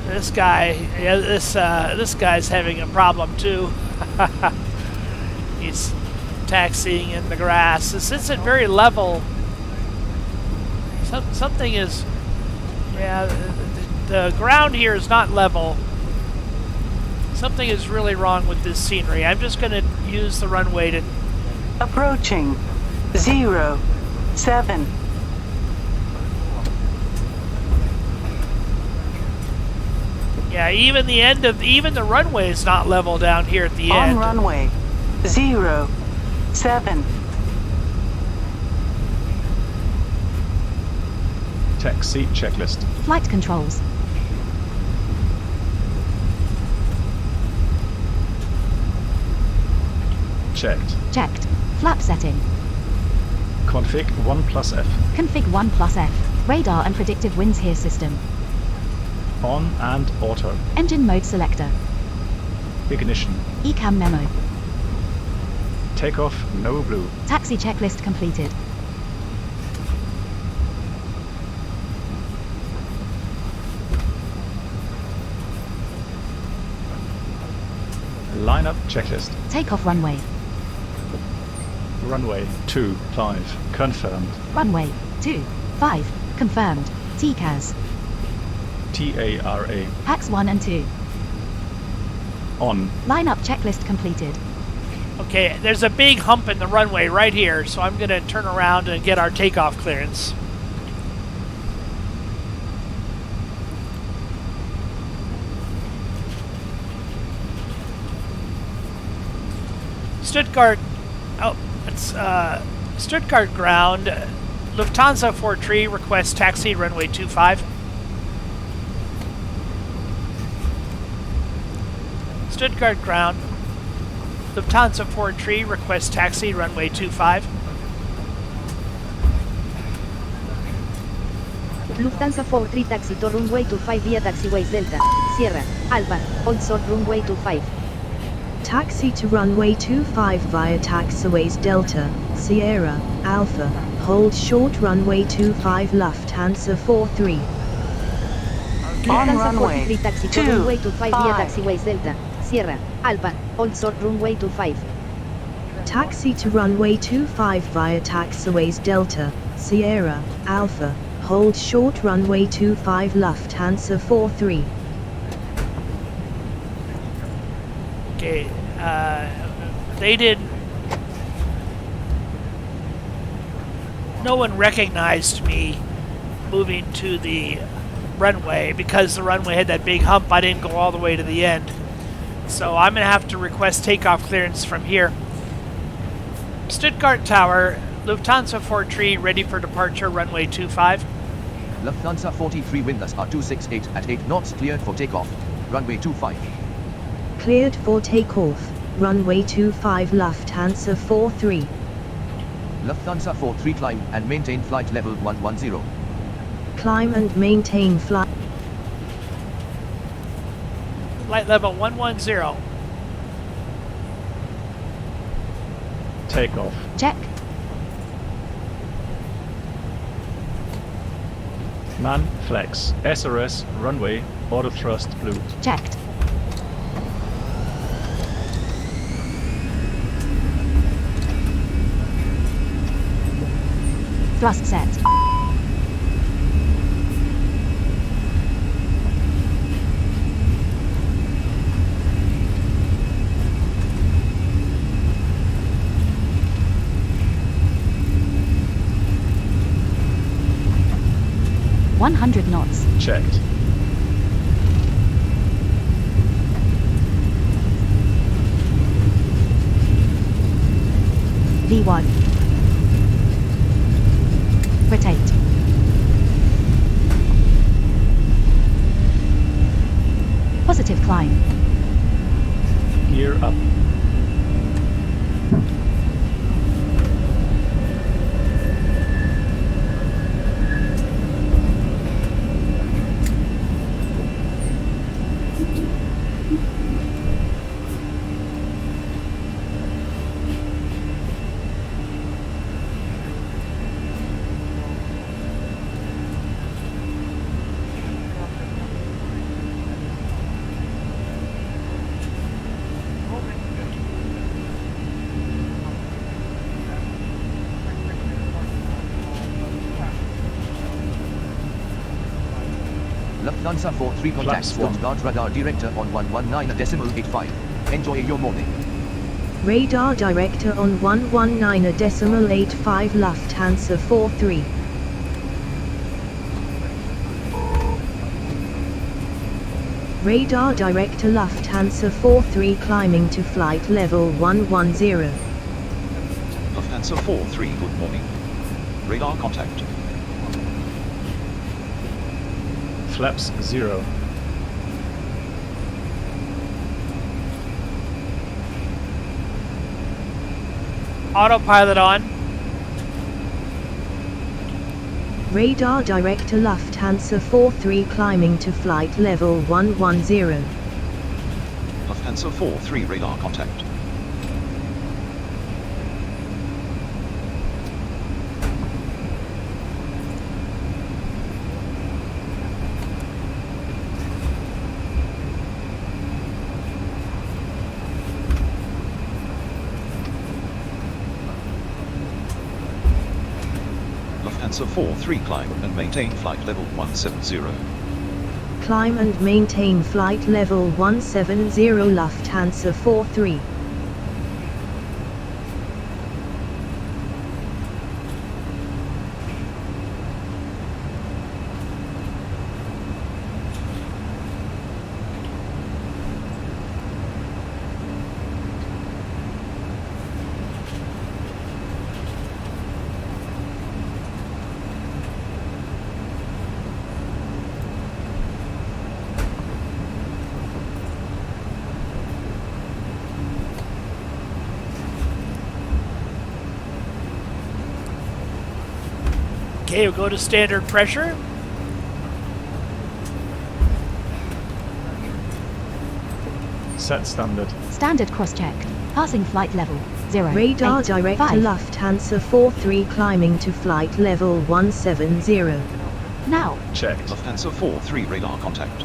This guy, yeah, this guy's having a problem too. He's taxiing in the grass. This isn't very level. Something is, yeah, the ground here is not level. Something is really wrong with this scenery. I'm just going to use the runway to... Approaching 07. Yeah, even the runway is not level down here at the end. On runway 07. Tech seat checklist. Flight controls. Checked. Checked. Flap setting. Config 1+F. Config 1+F. Radar and predictive winds here system. On and auto. Engine mode selector. Ignition. ECAM memo. Takeoff no blue. Taxi checklist completed. Lineup checklist. Takeoff runway. Runway 25 confirmed. Runway 25 confirmed. TCAS. TARA. Pax 1 and 2. On. Lineup checklist completed. Okay, there's a big hump in the runway right here, so I'm going to turn around and get our takeoff clearance. Stuttgart, oh, it's Stuttgart ground. Lufthansa 4-3 requests taxi runway 25. Stuttgart ground. Lufthansa 4-3 requests taxi runway 25. Lufthansa 43 taxi to runway 25 via taxiways Delta, Sierra, Alpha, hold short runway 25. Taxi to runway 25 via taxiways Delta, Sierra, Alpha, hold short runway 25 Lufthansa 43. Lufthansa 43 taxi to runway 25 via taxiways Delta, Sierra, Alpha, hold short runway 25. Taxi to runway 25 via taxiways Delta, Sierra, Alpha, hold short runway 25 Lufthansa 43. Okay, they did. No one recognized me moving to the runway because the runway had that big hump. I didn't go all the way to the end. So I'm going to have to request takeoff clearance from here. Stuttgart Tower, Lufthansa 43 ready for departure, runway 25. Lufthansa 43 windows are 268 at 8 knots, cleared for takeoff, runway 25. Cleared for takeoff, runway 25 Lufthansa 43. Lufthansa 43 climb and maintain flight level 110. Climb and maintain flight. Flight level 110. Takeoff. Check. Man, flex. SRS, runway, auto thrust, blue. Checked. Thrust set. knots. Checked. V1. Rotate. Positive climb. Gear up. Lufthansa 43 contacts Stuttgart radar director on 119.85. Enjoy your morning. Radar director on 119.85 Lufthansa 43. Radar director Lufthansa 43 climbing to flight level 110. Lufthansa 43, good morning. Radar contact. Flaps 0. Autopilot on. Radar director Lufthansa 43 climbing to flight level 110. Lufthansa 43 radar contact. Lufthansa 43 climb and maintain flight level 170. Climb and maintain flight level 170 Lufthansa 43. Okay, we'll go to standard pressure. set standard. Standard cross-checked. Passing flight level 0. Radar direct to Lufthansa 43 climbing to flight level 170. Now. Checked. Lufthansa 43 radar contact.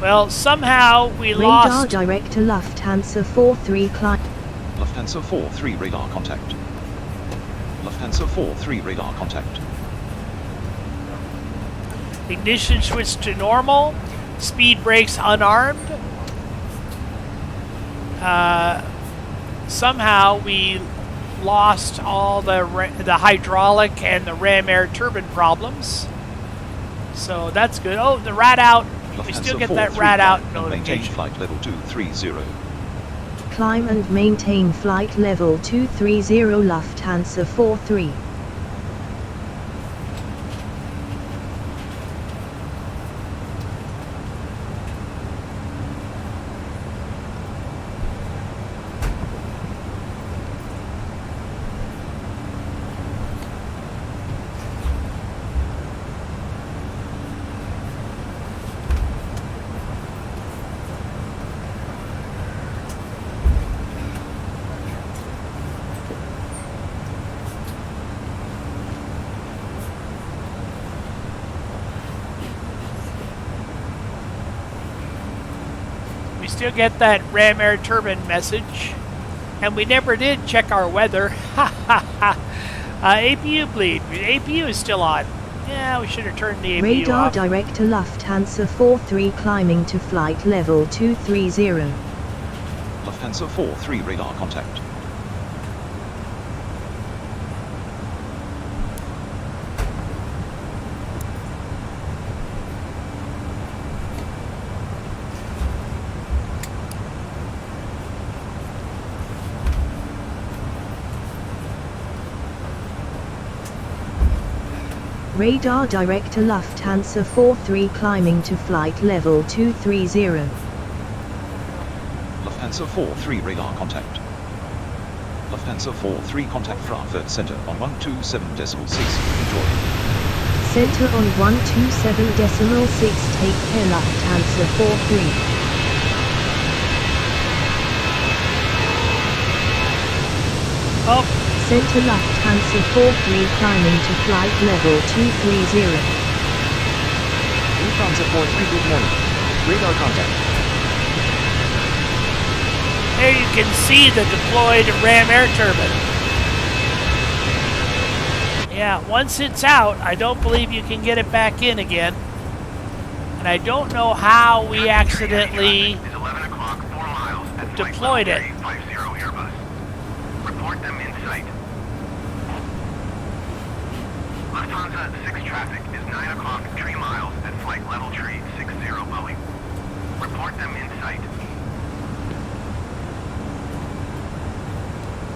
Well, somehow we Radar lost. Radar direct to Lufthansa 43 climb. Lufthansa 43 radar contact. Lufthansa 43 radar contact. Ignition switch to normal. Speed brakes unarmed. Somehow we lost all the hydraulic and the ram air turbine problems. So that's good. Oh, the rat out. We still get that rat out notification. Maintain flight level 230. Climb and maintain flight level 230 Lufthansa 43. Still get that ram air turbine message, and we never did check our weather. APU bleed. APU is still on. Yeah, we should have turned the APU Radar off. direct to Lufthansa 43 climbing to flight level 230. Lufthansa 43 radar contact. Radar direct to Lufthansa 43 climbing to flight level 230. Lufthansa 43 radar contact. Lufthansa 43 contact Frankfurt Center on 127.6. Enjoy. Center on 127.6. Take care Lufthansa 43. Oh. Center Lufthansa 43 climbing to flight level 230. Lufthansa 43, good morning. Radar contact. There you can see the deployed ram air turbine. Yeah, once it's out, I don't believe you can get it back in again. And I don't know how we accidentally deployed it. Report them in sight. Lufthansa 6 traffic is 9 o'clock 3 miles at flight level tree 60 Boeing. Report them in sight.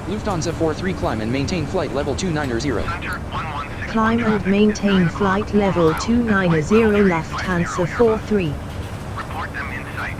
Lufthansa 43 climb and maintain flight level 290. Climb and maintain flight level 290 Lufthansa 43. Report them in sight.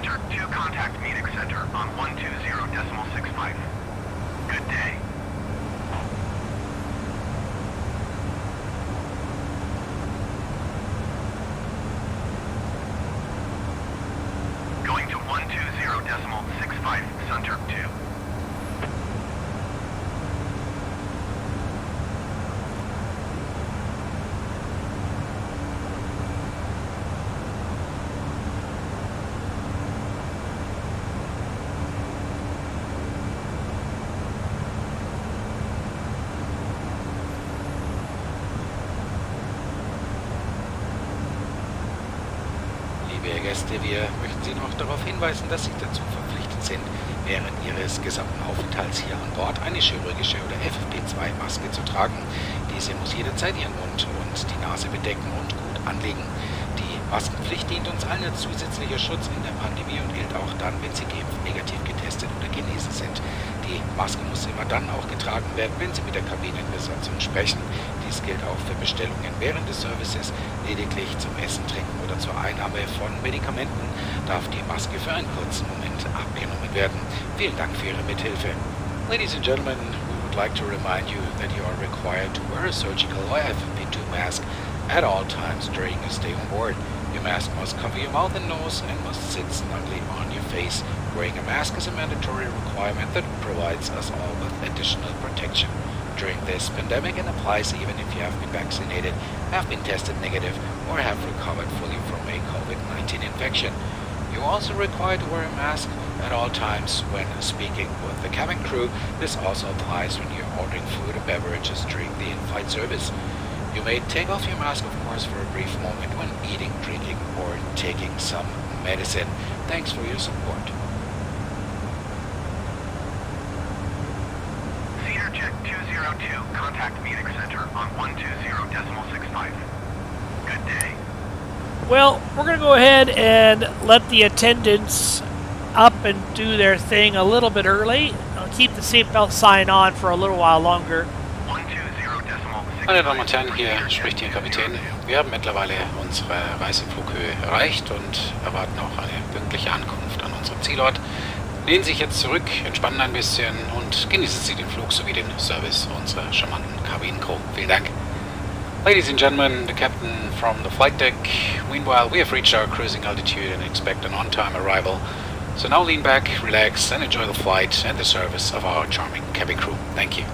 Center 2, contact Fenix Center on 120.65. Good day. Going to 120.65, Center 2. Liebe Gäste, wir möchten Sie noch darauf hinweisen, dass Sie dazu verpflichtet sind, während Ihres gesamten Aufenthalts hier an Bord eine chirurgische oder FFP2-Maske zu tragen. Diese muss jederzeit Ihren Mund und die Nase bedecken und gut anlegen. Die Maskenpflicht dient uns allen als zusätzlicher Schutz in der Pandemie und gilt auch dann, wenn Sie geimpft, negativ getestet oder genesen sind. Die Maske muss immer dann auch getragen werden, wenn Sie mit der Kabinenbesatzung sprechen. Dies gilt auch für Bestellungen während des Services. Lediglich zum Essen, Trinken oder zur Einnahme von Medikamenten darf die Maske für einen kurzen Moment abgenommen werden. Vielen Dank für Ihre Mithilfe. Ladies and gentlemen, we would like to remind you that you are required to wear a surgical or FFP2 mask at all times during your stay on board. Your mask must cover your mouth and nose and must sit snugly on your face. Wearing a mask is a mandatory requirement that provides us all with additional protection during this pandemic and applies even if you have been vaccinated, have been tested negative, or have recovered fully from a COVID-19 infection. You are also required to wear a mask at all times when speaking with the cabin crew. This also applies when you're ordering food or beverages during the in-flight service. You may take off your mask, of course, for a brief moment when eating, drinking, or taking some medicine. Thanks for your support. Cedar Jet 202, contact Fenix Center on 120.65. Good day. Well, we're going to go ahead and let the attendants up and do their thing a little bit early. I'll keep the seatbelt sign on for a little while longer. Meine Damen und Herren, hier spricht Ihr Kapitän. Wir haben mittlerweile unsere Reiseflughöhe erreicht und erwarten auch eine pünktliche Ankunft an unserem Zielort. Lehnen Sie sich jetzt zurück, entspannen ein bisschen und genießen Sie den Flug sowie den Service unserer charmanten Kabinencrew. Vielen Dank. Ladies and gentlemen, the captain from the flight deck. Meanwhile, we have reached our cruising altitude and expect an on-time arrival. So now lean back, relax and enjoy the flight and the service of our charming cabin crew. Thank you.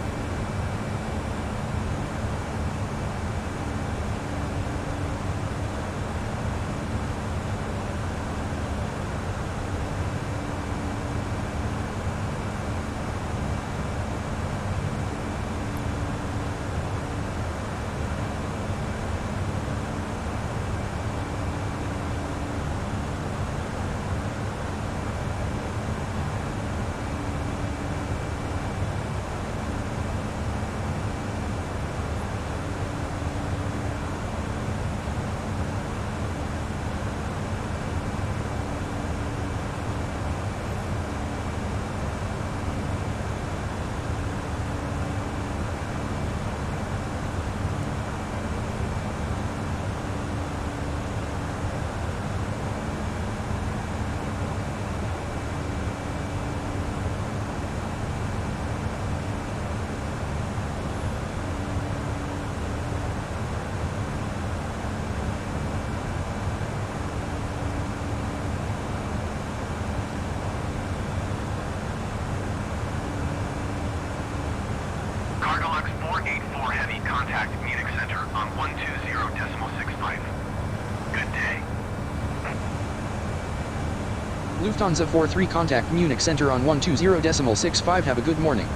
Lufthansa 43 contact Munich Center on 120.65. Have a good morning.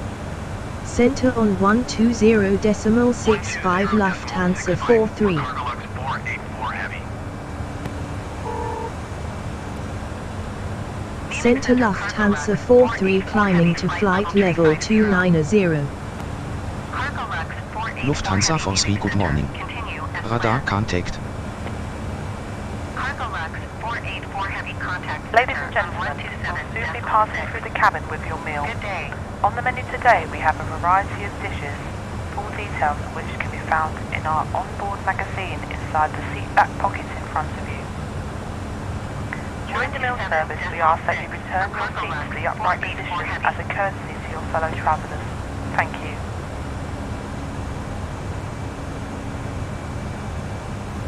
Center on 120.65 Lufthansa 43. Center Lufthansa 43 climbing to flight level 290. Lufthansa 43, good morning. Radar contact. Ladies and gentlemen, we'll soon be passing through the cabin with your meal. On the menu today we have a variety of dishes, full details of which can be found in our onboard magazine inside the seat back pockets in front of you. During the meal service, we ask that you return your seat to the upright position as a courtesy to your fellow travellers. Thank you.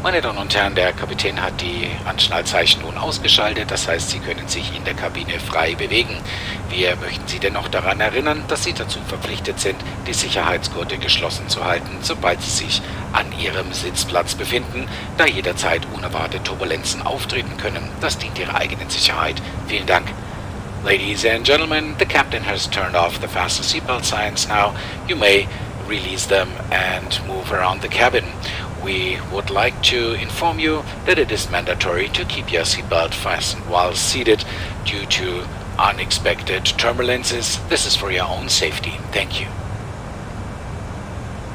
Meine Damen und Herren, der Kapitän hat die Anschnallzeichen nun ausgeschaltet, das heißt, Sie können sich in der Kabine frei bewegen. Wir möchten Sie dennoch daran erinnern, dass Sie dazu verpflichtet sind, die Sicherheitsgurte geschlossen zu halten, sobald Sie sich an Ihrem Sitzplatz befinden, da jederzeit unerwartete Turbulenzen auftreten können. Das dient Ihrer eigenen Sicherheit. Vielen Dank. Ladies and gentlemen, the captain has turned off the fasten seatbelt signs now. You may release them and move around the cabin. We would like to inform you that it is mandatory to keep your seatbelt fastened while seated due to unexpected turbulences. This is for your own safety. Thank you.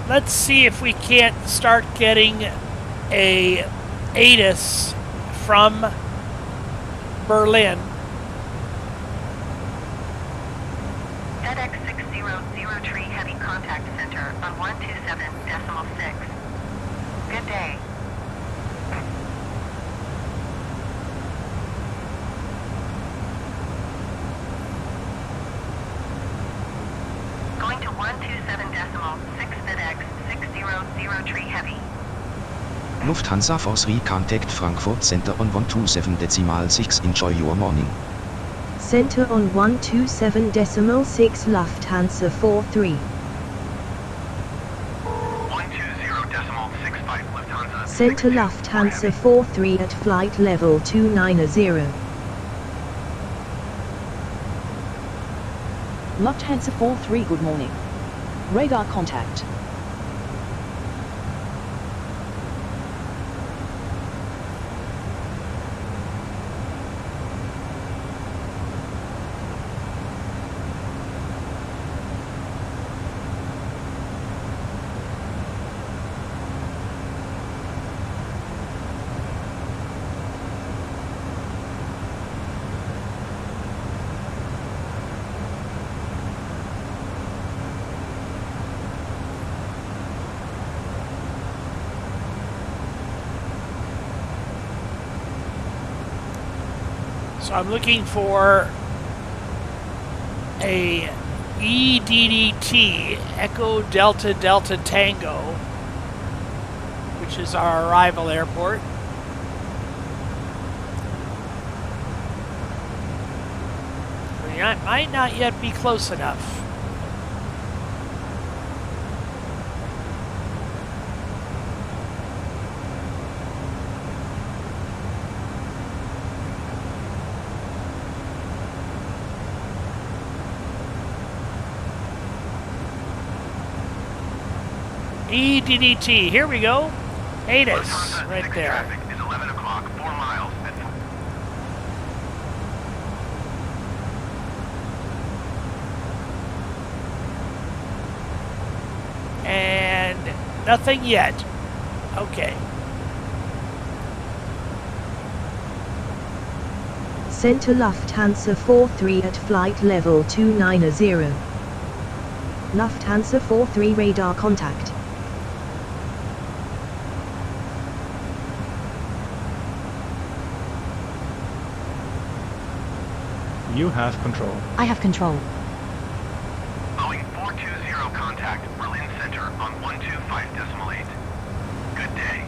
Let's see if we can't start getting a ATIS from Berlin. FedEx 600 Heavy Contact Center on 127.6. Good day. Going to 127.6 FedEx 600 Heavy. Lufthansa Force Recontact Frankfurt Center on 127.6. Enjoy your morning. Center on 127.6 Lufthansa 43. 120.65 Lufthansa. Center Lufthansa 43 at flight level 290. Lufthansa 43, good morning. Radar contact. So I'm looking for a EDDT, Echo Delta Delta Tango, which is our arrival airport. We might not yet be close enough. EDDT, here we go. ATIS, right there. Traffic is 11 o'clock, 4 miles. And nothing yet. Okay. Center Lufthansa 43 at flight level 290. Lufthansa 43 radar contact. You have control. I have control. Boeing 420 contact, Berlin Center on 125.8. Good day.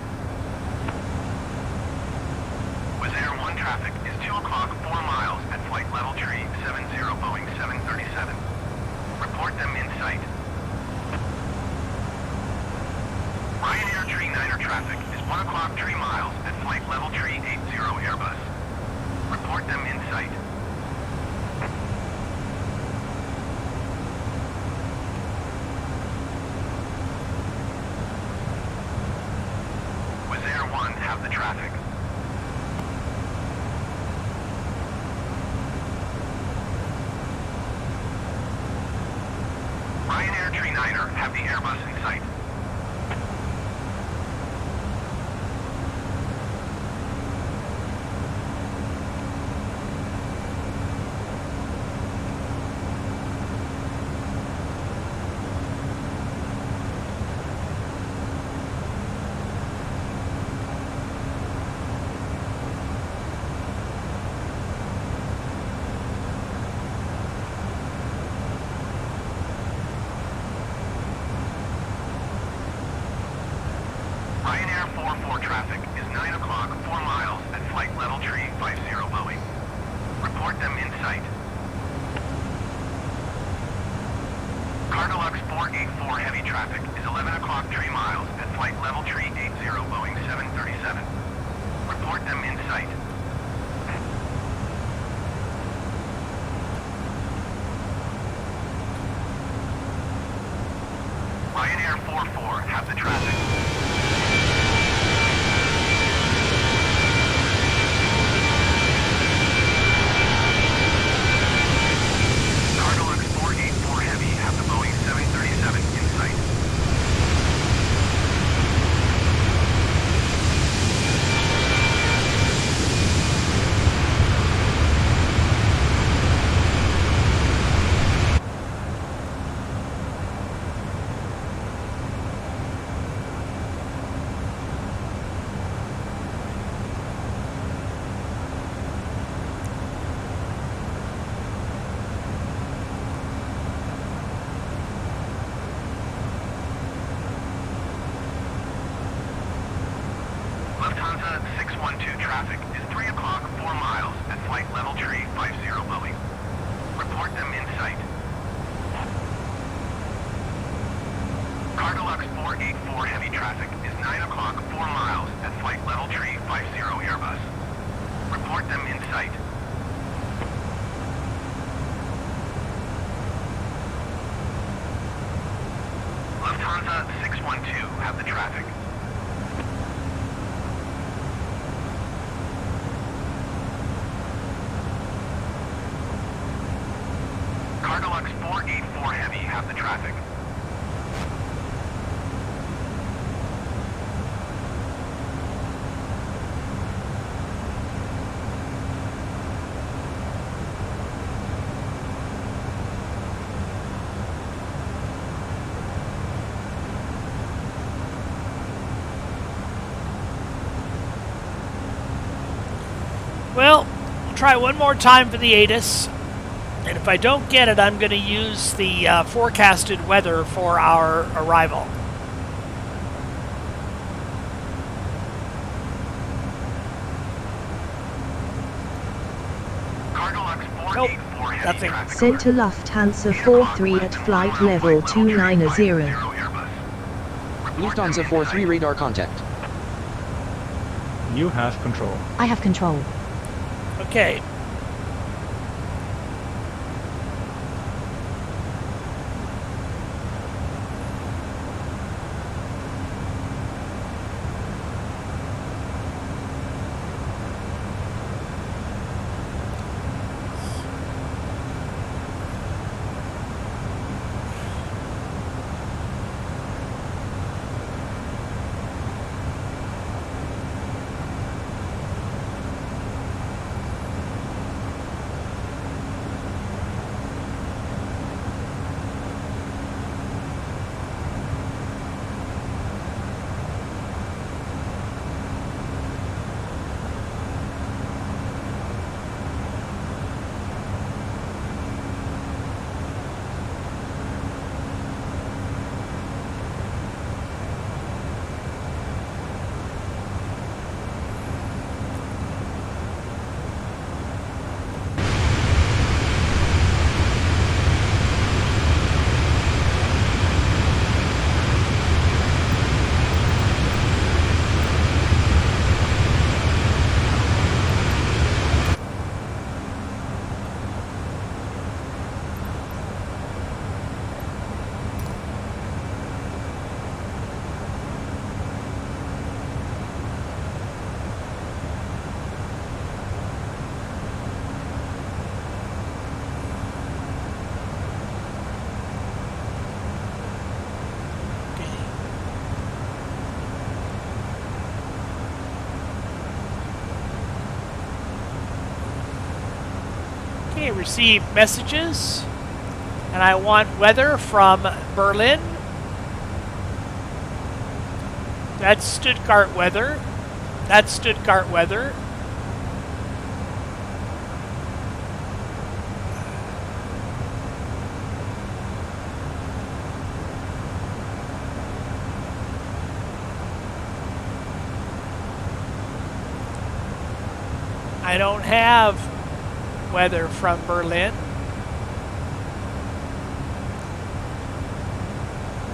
Wizz Air 1 traffic is 2 o'clock, 4 miles at flight level tree 70 Boeing 737. Report them in sight. Ryanair tree 9er traffic is 1 o'clock, 3 miles at flight level tree 80 Airbus. Report them in sight. Have the traffic. Ryanair Tree 9er have the Airbus in sight. Lufthansa 612 traffic is 3 o'clock 4 miles at flight level tree 50 Boeing. Report them in sight. Cardelux 484 heavy traffic is 9 o'clock 4 miles at flight level tree 50 Airbus. Report them in sight. Lufthansa 612 have the traffic. Cardelux 484 heavy have the traffic. Well, I'll try one more time for the EDDS, and if I don't get it, I'm going to use the forecasted weather for our arrival. Nope, nothing. Center Lufthansa 43 at flight level 290. Lufthansa 43 radar contact. You have control. I have control. Okay. Okay, receive messages, and I want weather from Berlin. That's Stuttgart weather. That's Stuttgart weather. I don't have weather from Berlin.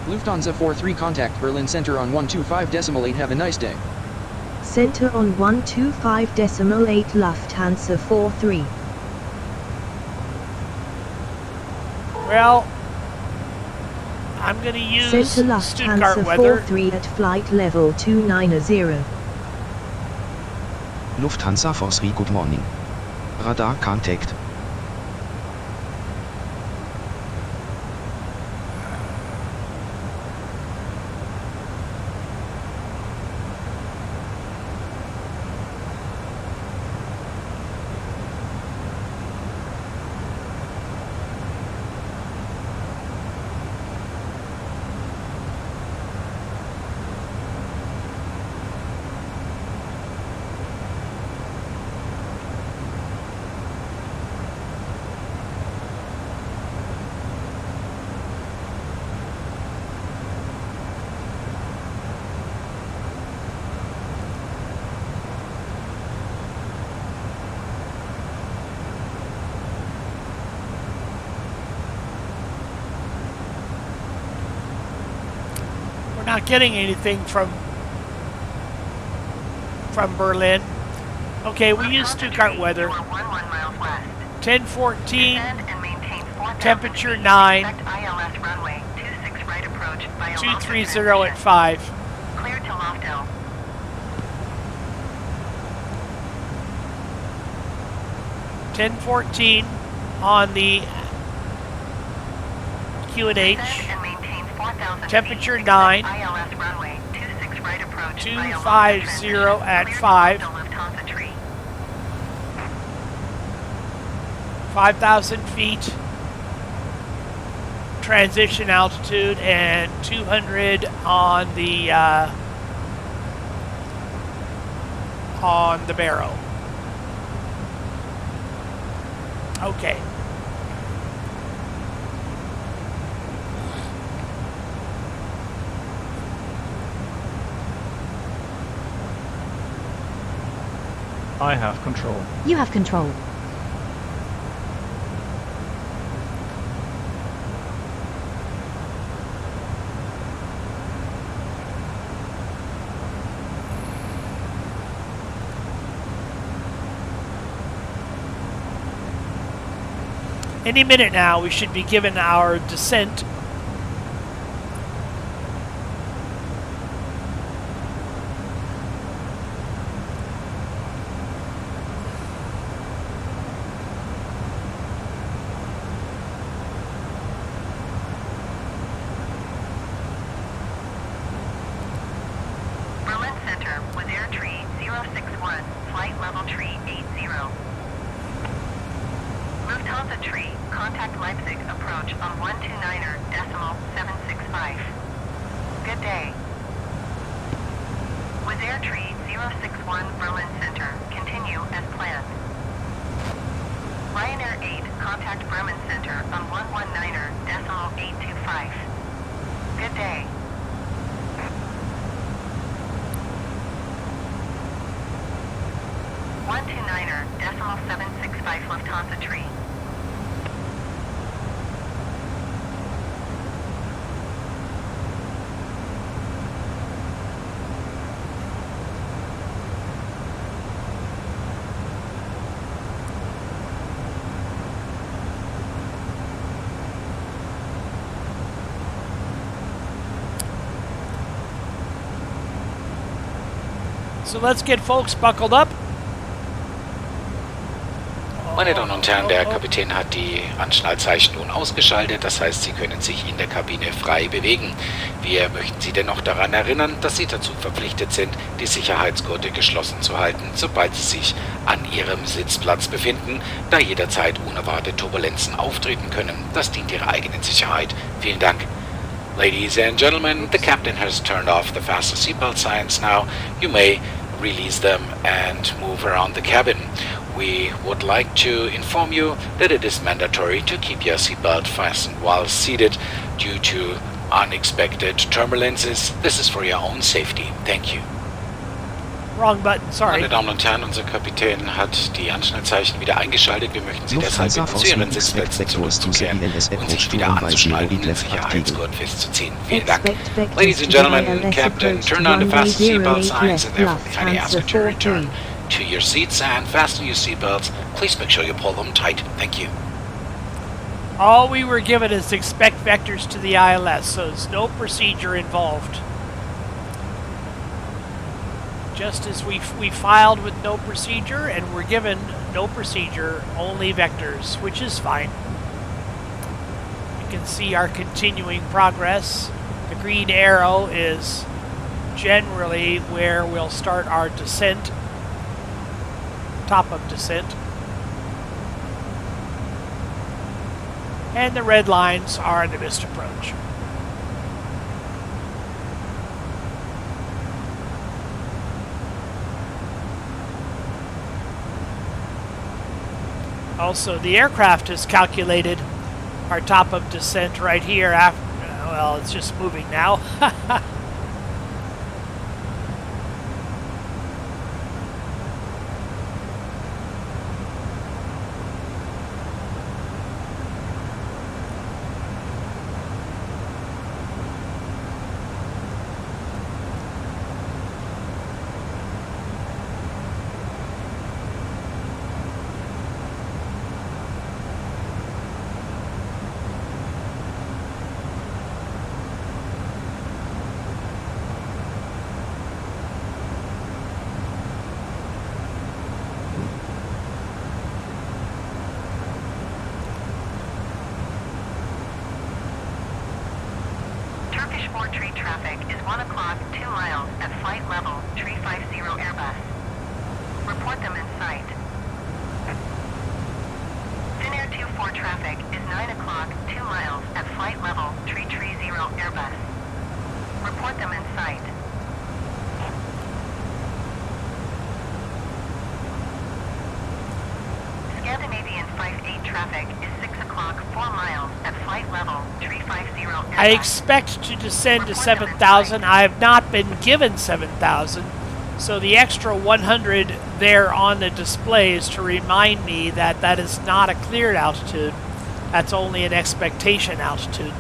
Lufthansa 43 contact Berlin Center on 125.8. Have a nice day. Center on 125.8 Lufthansa 43. Well, I'm going to use Center Stuttgart Lufthansa weather. 43 at flight level 290. Lufthansa 43 good morning. Radar contact. Not getting anything from Berlin. Okay, we use Stuttgart weather. 10:14. Temperature 9. 230 at 5. Clear to Loftel. 10:14 on the QNH. Temperature 9. 250 at 5. 5,000 feet. Transition altitude and 200 on the barrow. Okay. I have control. You have control. Any minute now, we should be given our descent. Berlin Center with air tree 061, flight level tree 80. Lufthansa tree, contact Leipzig approach on 129.765. Good day. With air tree 061 Berlin Center, continue as planned. Ryanair 8, contact Bremen Center on 119.825. Good day. .765 Lufthansa tree. So let's get folks buckled up. Meine Damen und Herren, der Kapitän hat die Anschnallzeichen nun ausgeschaltet, das heißt, Sie können sich in der Kabine frei bewegen. Wir möchten Sie dennoch daran erinnern, dass Sie dazu verpflichtet sind, die Sicherheitsgurte geschlossen zu halten, sobald Sie sich an Ihrem Sitzplatz befinden, da jederzeit unerwartete Turbulenzen auftreten können. Das dient Ihrer eigenen Sicherheit. Vielen Dank. Ladies and gentlemen, the captain has turned off the fasten seatbelt signs now. You may release them and move around the cabin. We would like to inform you that it is mandatory to keep your seatbelt fastened while seated due to unexpected turbulences. This is for your own safety. Thank you. Wrong button, sorry. Meine Damen und Herren, unser Kapitän hat die Anschnallzeichen wieder eingeschaltet. Wir möchten Sie deshalb bitten, zu Ihren Sitzplätzen zurückzukehren und sich wieder anzuschnallen und den Sicherheitsgurt festzuziehen. Vielen Dank. Ladies and gentlemen, Captain, turn on the fasten seatbelt signs and therefore we kindly ask you to return to your seats and fasten your seatbelts. Please make sure you pull them tight. Thank you. All we were given is expect vectors to the ILS, so there's no procedure involved. Just as we filed with no procedure, and we're given no procedure, only vectors, which is fine. You can see our continuing progress. The green arrow is generally where we'll start our descent, top of descent. And the red lines are the missed approach. Also, the aircraft has calculated our top of descent right here after, well, it's just moving now. 2-4 tree traffic is 1 o'clock, 2 miles at flight level 350 Airbus. Report them in sight. Fenix 2-4 traffic is 9 o'clock, 2 miles at flight level 330 Airbus. Report them in sight. Scandinavian 5-8 traffic is 6 o'clock, 4 miles at flight level 350 Airbus. I expect to descend to 7,000. I have not been given 7,000, so the extra 100 there on the display is to remind me that that is not a cleared altitude. That's only an expectation altitude.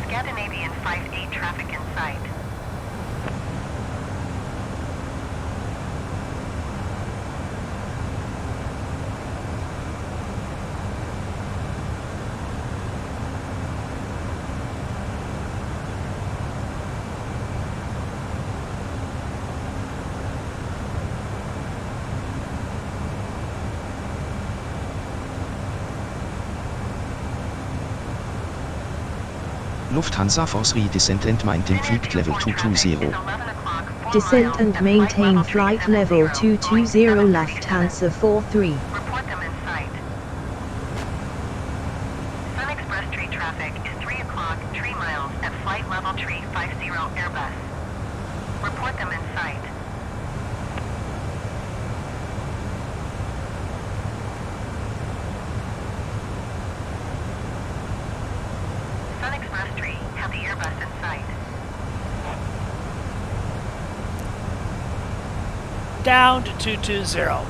Scandinavian 5-8 traffic in sight. Lufthansa Force Descent and Maintain Flight Level 220. Descent and maintain flight level 220 Lufthansa 43. Report them in sight. Sun Express tree traffic is 3 o'clock, 3 miles at flight level 350 Airbus. Report them in sight. Sun Express tree have the Airbus in sight. Down to 220.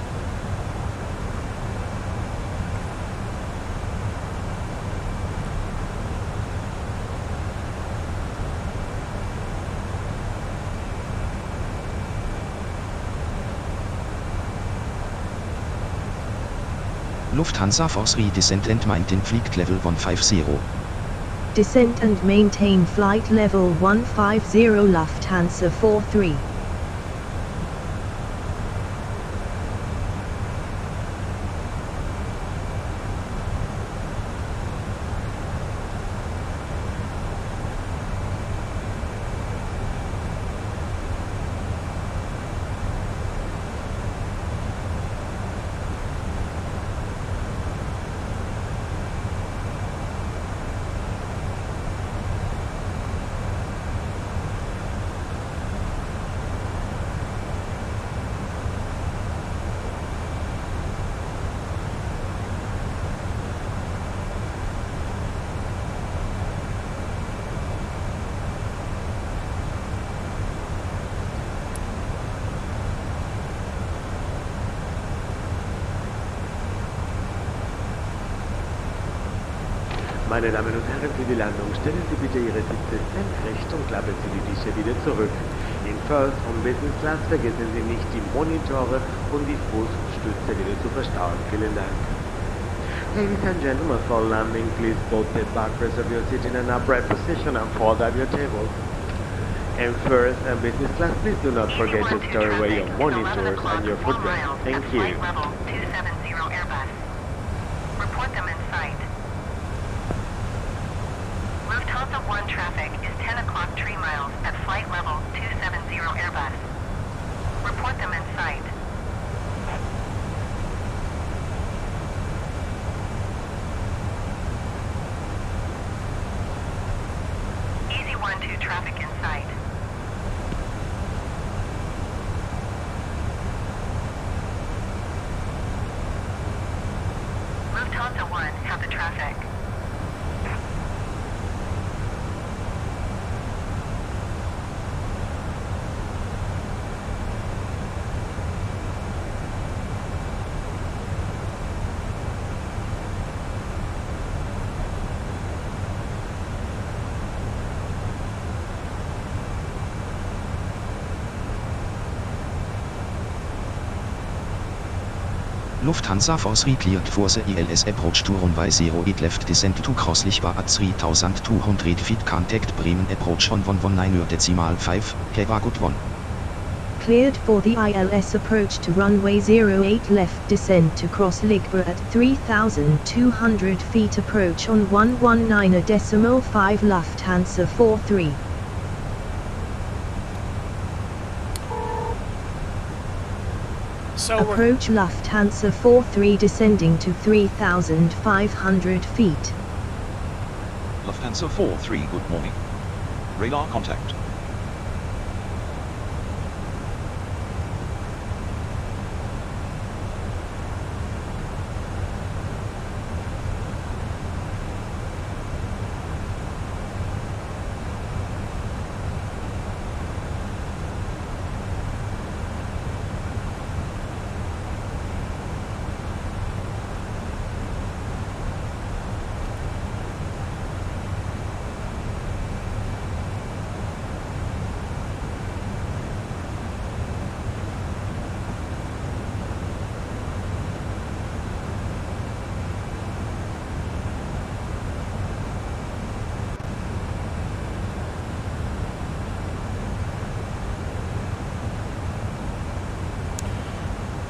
Lufthansa Force Descent and Maintain Flight Level 150. Descent and maintain flight level 150 Lufthansa 43. Meine Damen und Herren, für die Landung stellen Sie bitte Ihre Sitze senkrecht und klappen Sie die Tische wieder zurück. In First und Business Class vergessen Sie nicht, die Monitore und die Fußstütze wieder zu verstauen. Vielen Dank. Ladies and gentlemen, for landing, please both sit back, preserve your seat in an upright position and fold out your tables. In First and Business Class, please do not forget to store away your monitors and your footwear. Thank you. Level 270 Airbus. Report them in sight. Lufthansa 1 traffic is 10 o'clock 3 miles at flight level 270 Airbus. Report them in sight. Easy 1-2 traffic in sight. Lufthansa 1 have the traffic. Lufthansa Force cleared for the ILS approach to runway 08 left descent to cross Lichwa at 3,200 feet. Contact Bremen approach on 119.5, have a good one. Cleared for the ILS approach to runway 08 left descent to cross Lichwa at 3,200 feet. Approach on 119.5 Lufthansa 43. So approach Lufthansa 43 descending to 3,500 feet. Lufthansa 43, good morning. Radar contact.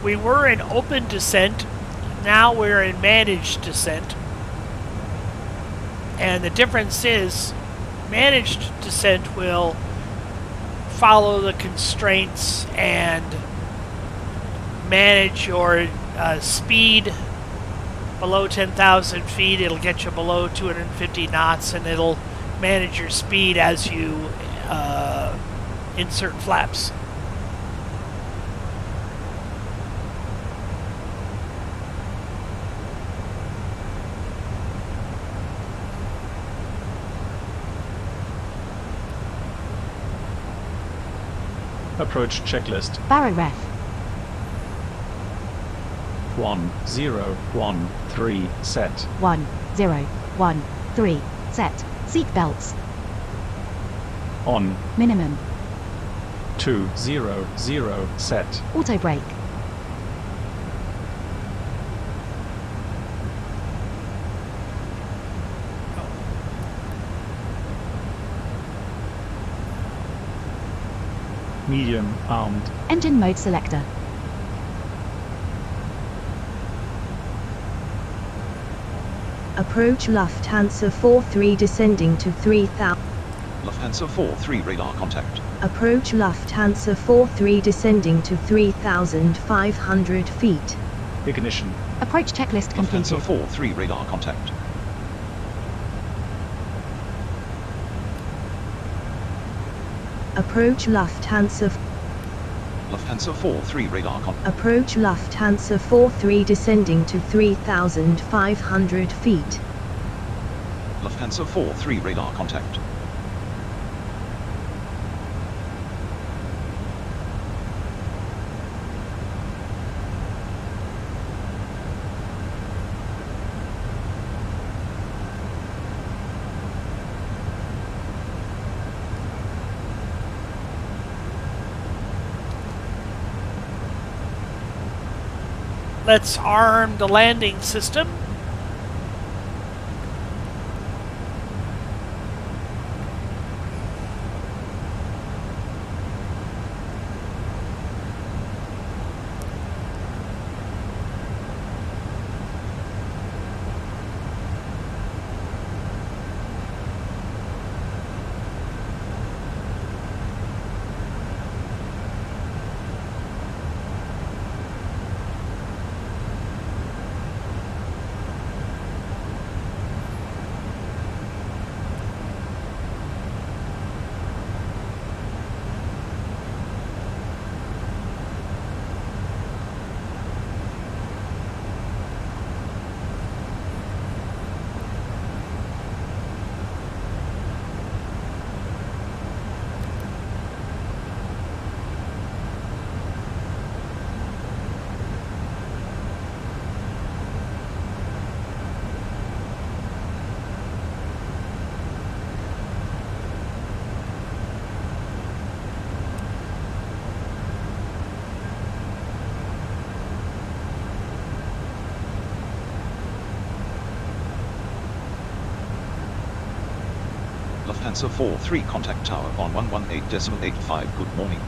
we were in open descent, now we're in managed descent. And the difference is, managed descent will follow the constraints and manage your speed below 10,000 feet. It'll get you below 250 knots, and it'll manage your speed as you insert flaps. Approach checklist. Barrow ref. 1013 set. 1013 set. Seat belts. On. Minimum. 200 set. Auto brake. Medium armed. Engine mode selector. Approach Lufthansa 43 descending to 3,000. Lufthansa 43 radar contact. Approach Lufthansa 43 descending to 3,500 feet. Ignition. Approach checklist completed. Lufthansa 43 radar contact. Approach Lufthansa. Lufthansa 43 radar contact. Approach Lufthansa 43 descending to 3,500 feet. Lufthansa 43 radar contact. Let's arm the landing system. Lufthansa 43, contact tower on 118.85. Good morning.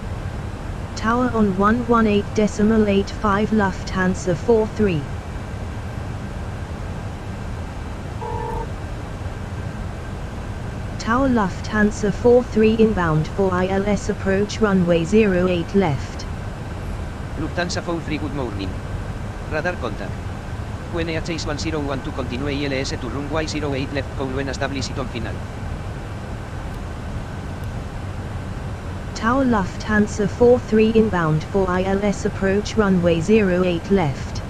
Tower on 118.85 Lufthansa 43. Tower Lufthansa 43 inbound for ILS approach runway 08 left. Lufthansa 43, good morning. Radar contact. When Air Chase 101 to continue ILS to runway 08 left, call when establish it on final. Tower Lufthansa 43 inbound for ILS approach runway 08 left.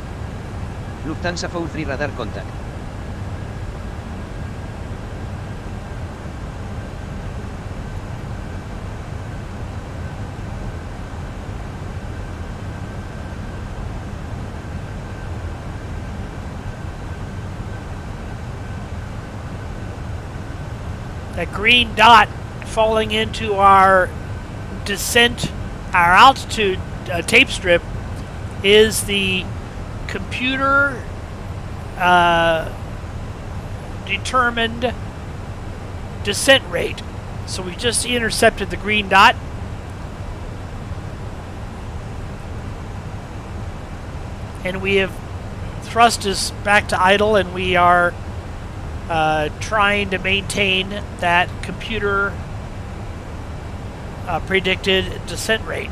Lufthansa 43 radar contact. That green dot falling into our descent, our altitude tape strip is the computer determined descent rate. So we just intercepted the green dot. And we have thrust us back to idle, and we are trying to maintain that computer predicted descent rate.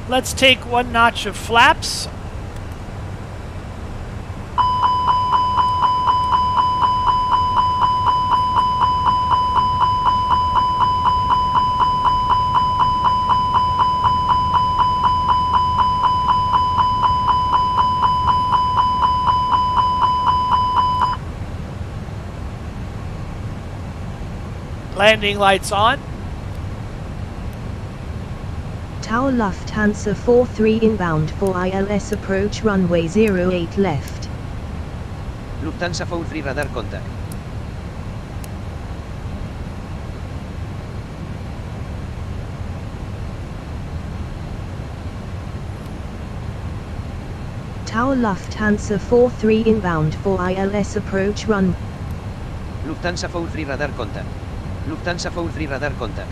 Let's take one notch of flaps. Landing lights on. Tower Lufthansa 43 inbound for ILS approach runway 08 left. Lufthansa 43 radar contact. Tower Lufthansa 43 inbound for ILS approach run. Lufthansa 43 radar contact. Lufthansa 43 radar contact.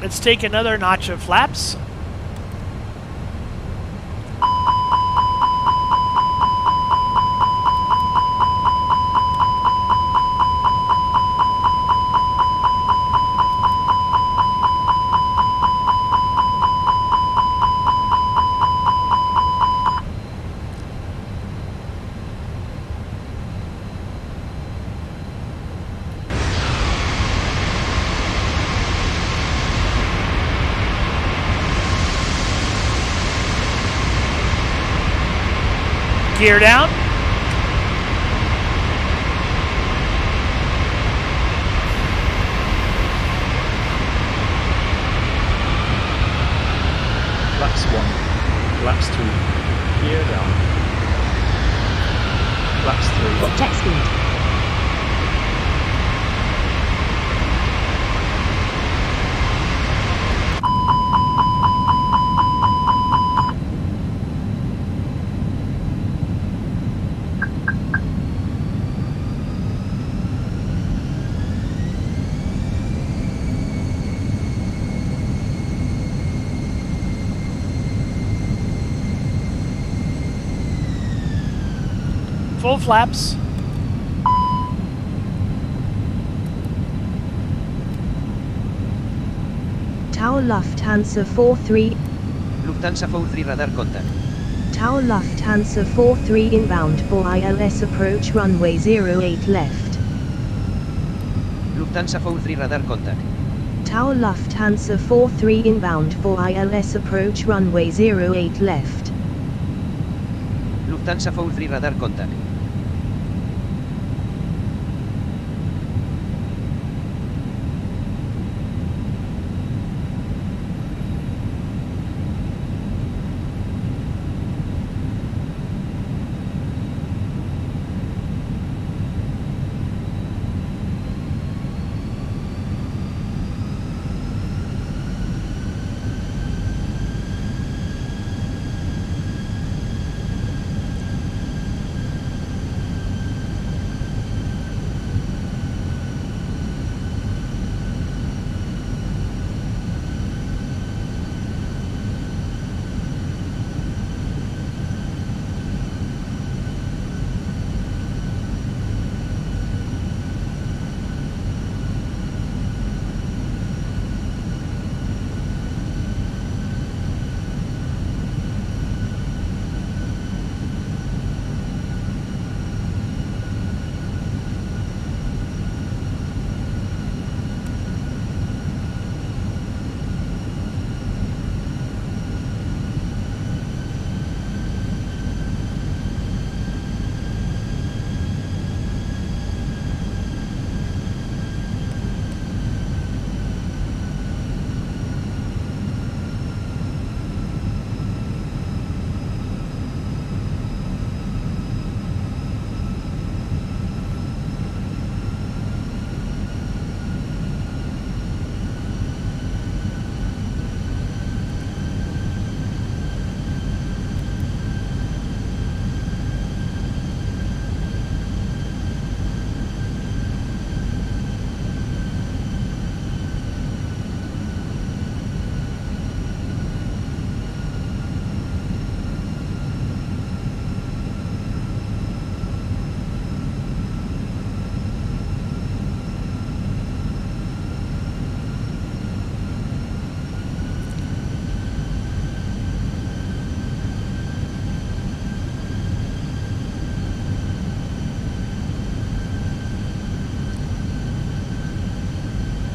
Let's take another notch of flaps. Gear down. Flaps 1, flaps 2, gear down. Flaps 3. Jet speed. Full flaps. Tau Lufthansa 43. Lufthansa 43 radar contact. Tau Lufthansa 43 inbound for ILS approach runway 08 left. Lufthansa 43 radar contact. Tau Lufthansa 43 inbound for ILS approach runway 08 left. Lufthansa 43 radar contact.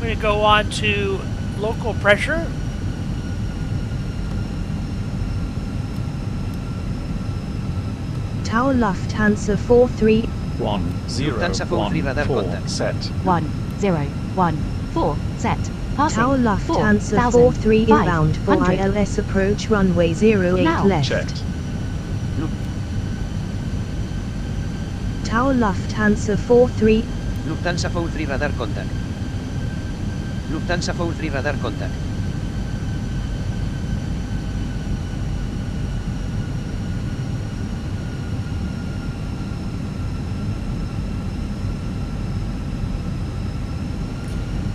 We're going to go on to local pressure. Tau Lufthansa 43. 1014 set. 1014 set. Passing Tau Lufthansa 43 inbound for ILS approach runway 08 now. left. Checked. Tau Lufthansa 43. Lufthansa 43 radar contact. Lufthansa 43 radar contact.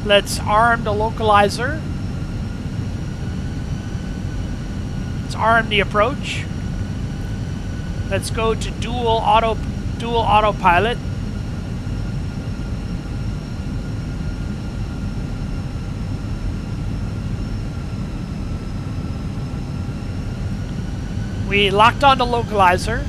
Let's arm the localizer. Let's arm the approach. Let's go to dual autopilot. We locked on the localizer.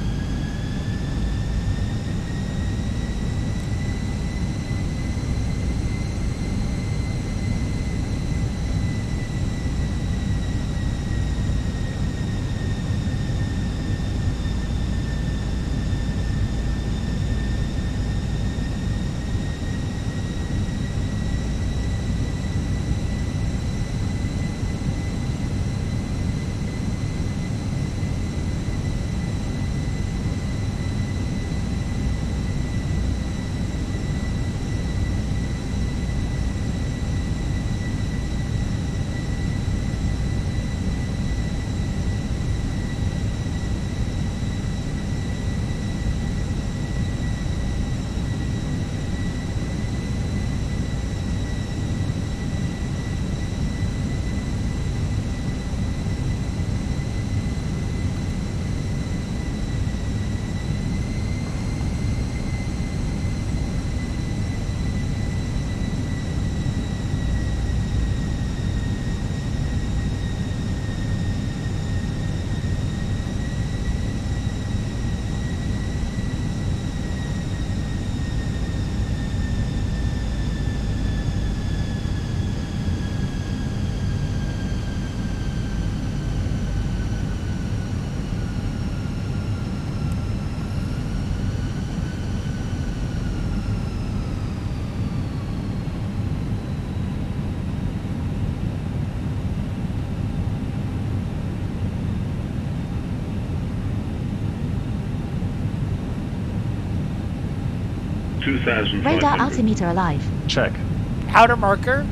2,500. Radar altimeter alive. Check. Powder marker.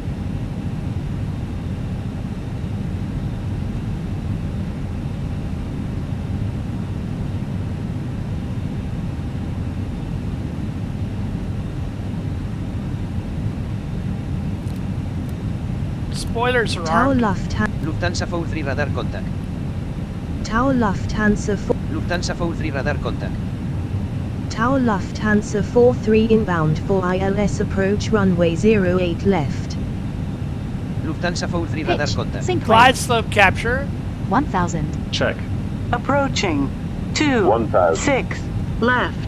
Spoilers are Tau armed. Lufthansa V3 radar contact. Tau Lufthansa 4. Lufthansa V3 radar contact. Tau Lufthansa 43 inbound for ILS approach runway 08 left. Lufthansa V3 radar contact. Glide slope capture. 1,000. Check. Approaching. 2,6 left.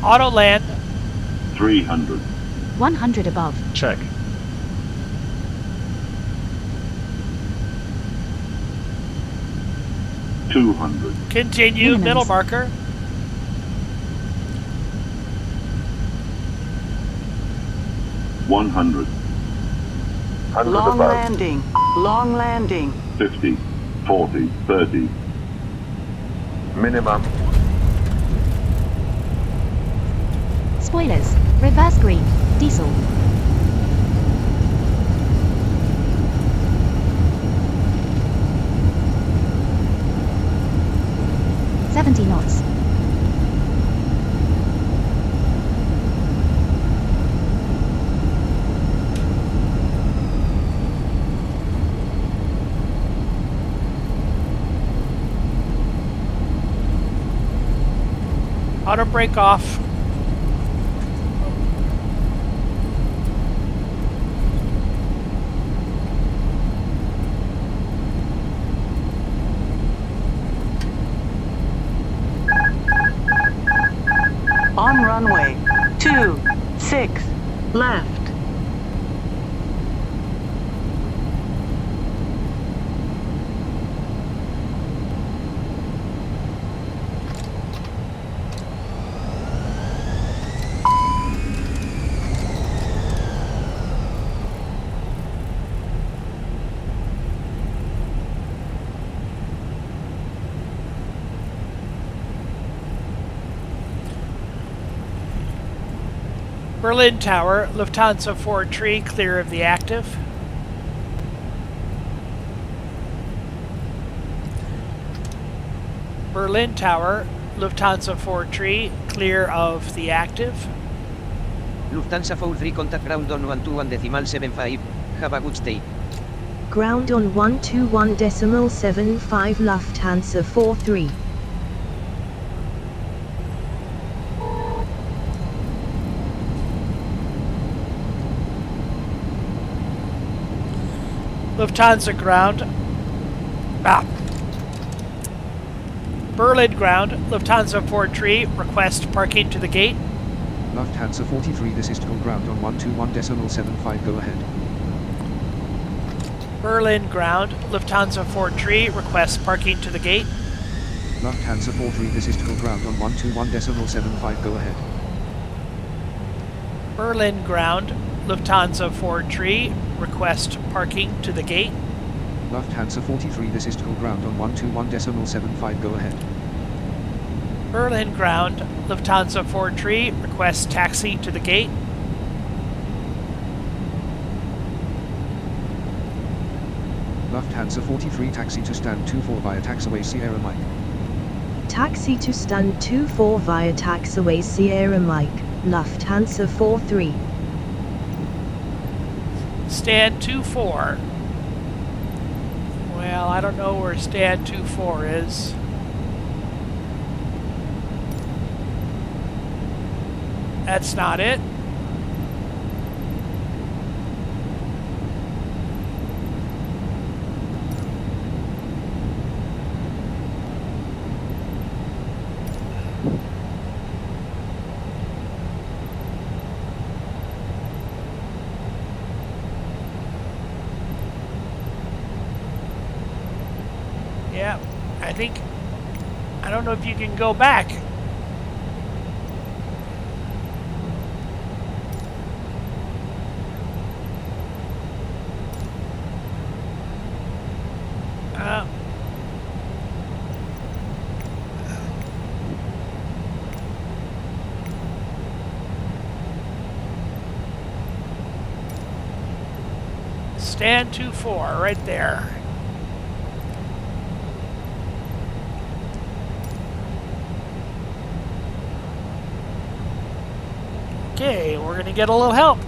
Auto land. 300. 100 above. Check. Continue. Minimums. Middle marker. Long landing. Long landing. 50, 40, 30. Minimum. Spoilers. Reverse green. Diesel. $70 knots. Auto brake off. On runway. 26 left. Berlin Tower, Lufthansa 4 tree, clear of the active. Berlin Tower, Lufthansa 4 tree, clear of the active. Lufthansa 43 contact ground on 121.75. Have a good stay. Ground on 121.75 Lufthansa 43. Lufthansa ground. Berlin ground, Lufthansa 4 tree, request parking to the gate. Lufthansa 43, this is Tegal ground on 121.75, go ahead. Berlin ground, Lufthansa 4 tree, request parking to the gate. Lufthansa 43, this is Tegal ground on 121.75, go ahead. Berlin ground, Lufthansa 4 tree, request parking to the gate. Lufthansa 43, this is Tegal ground on 121.75, go ahead. Berlin ground, Lufthansa 4 tree, request taxi to the gate. Lufthansa 43, taxi to stand 24 via taxiway Sierra Mike. Taxi to stand 24 via taxiway Sierra Mike, Lufthansa 43. Stand 24. Well, Well, I don't know where stand 24 is. That's not it. Yeah, I don't know if you can go back. Stand 24 right there. Okay, we're gonna get a little help.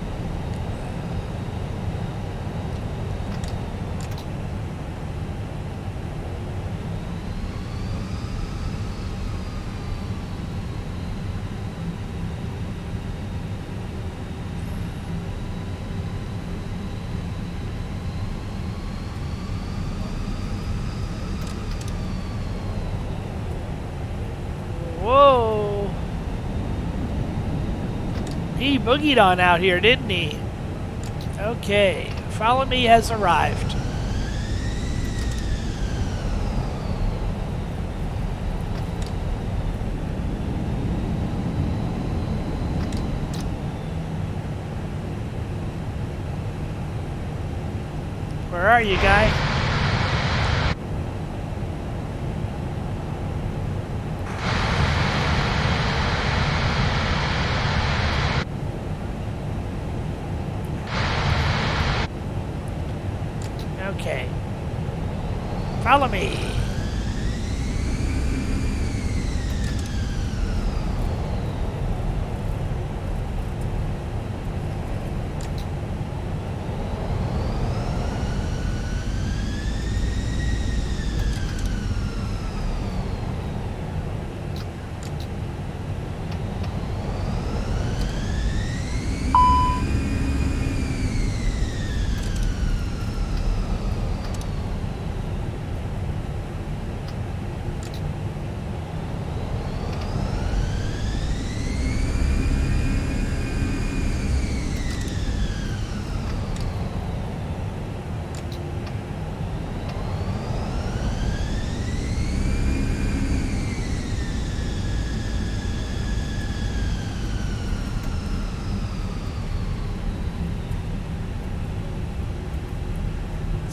Whoa! He boogied on out here, didn't he? Okay, Follow Me has arrived. Where are you, guy? Okay. Follow me.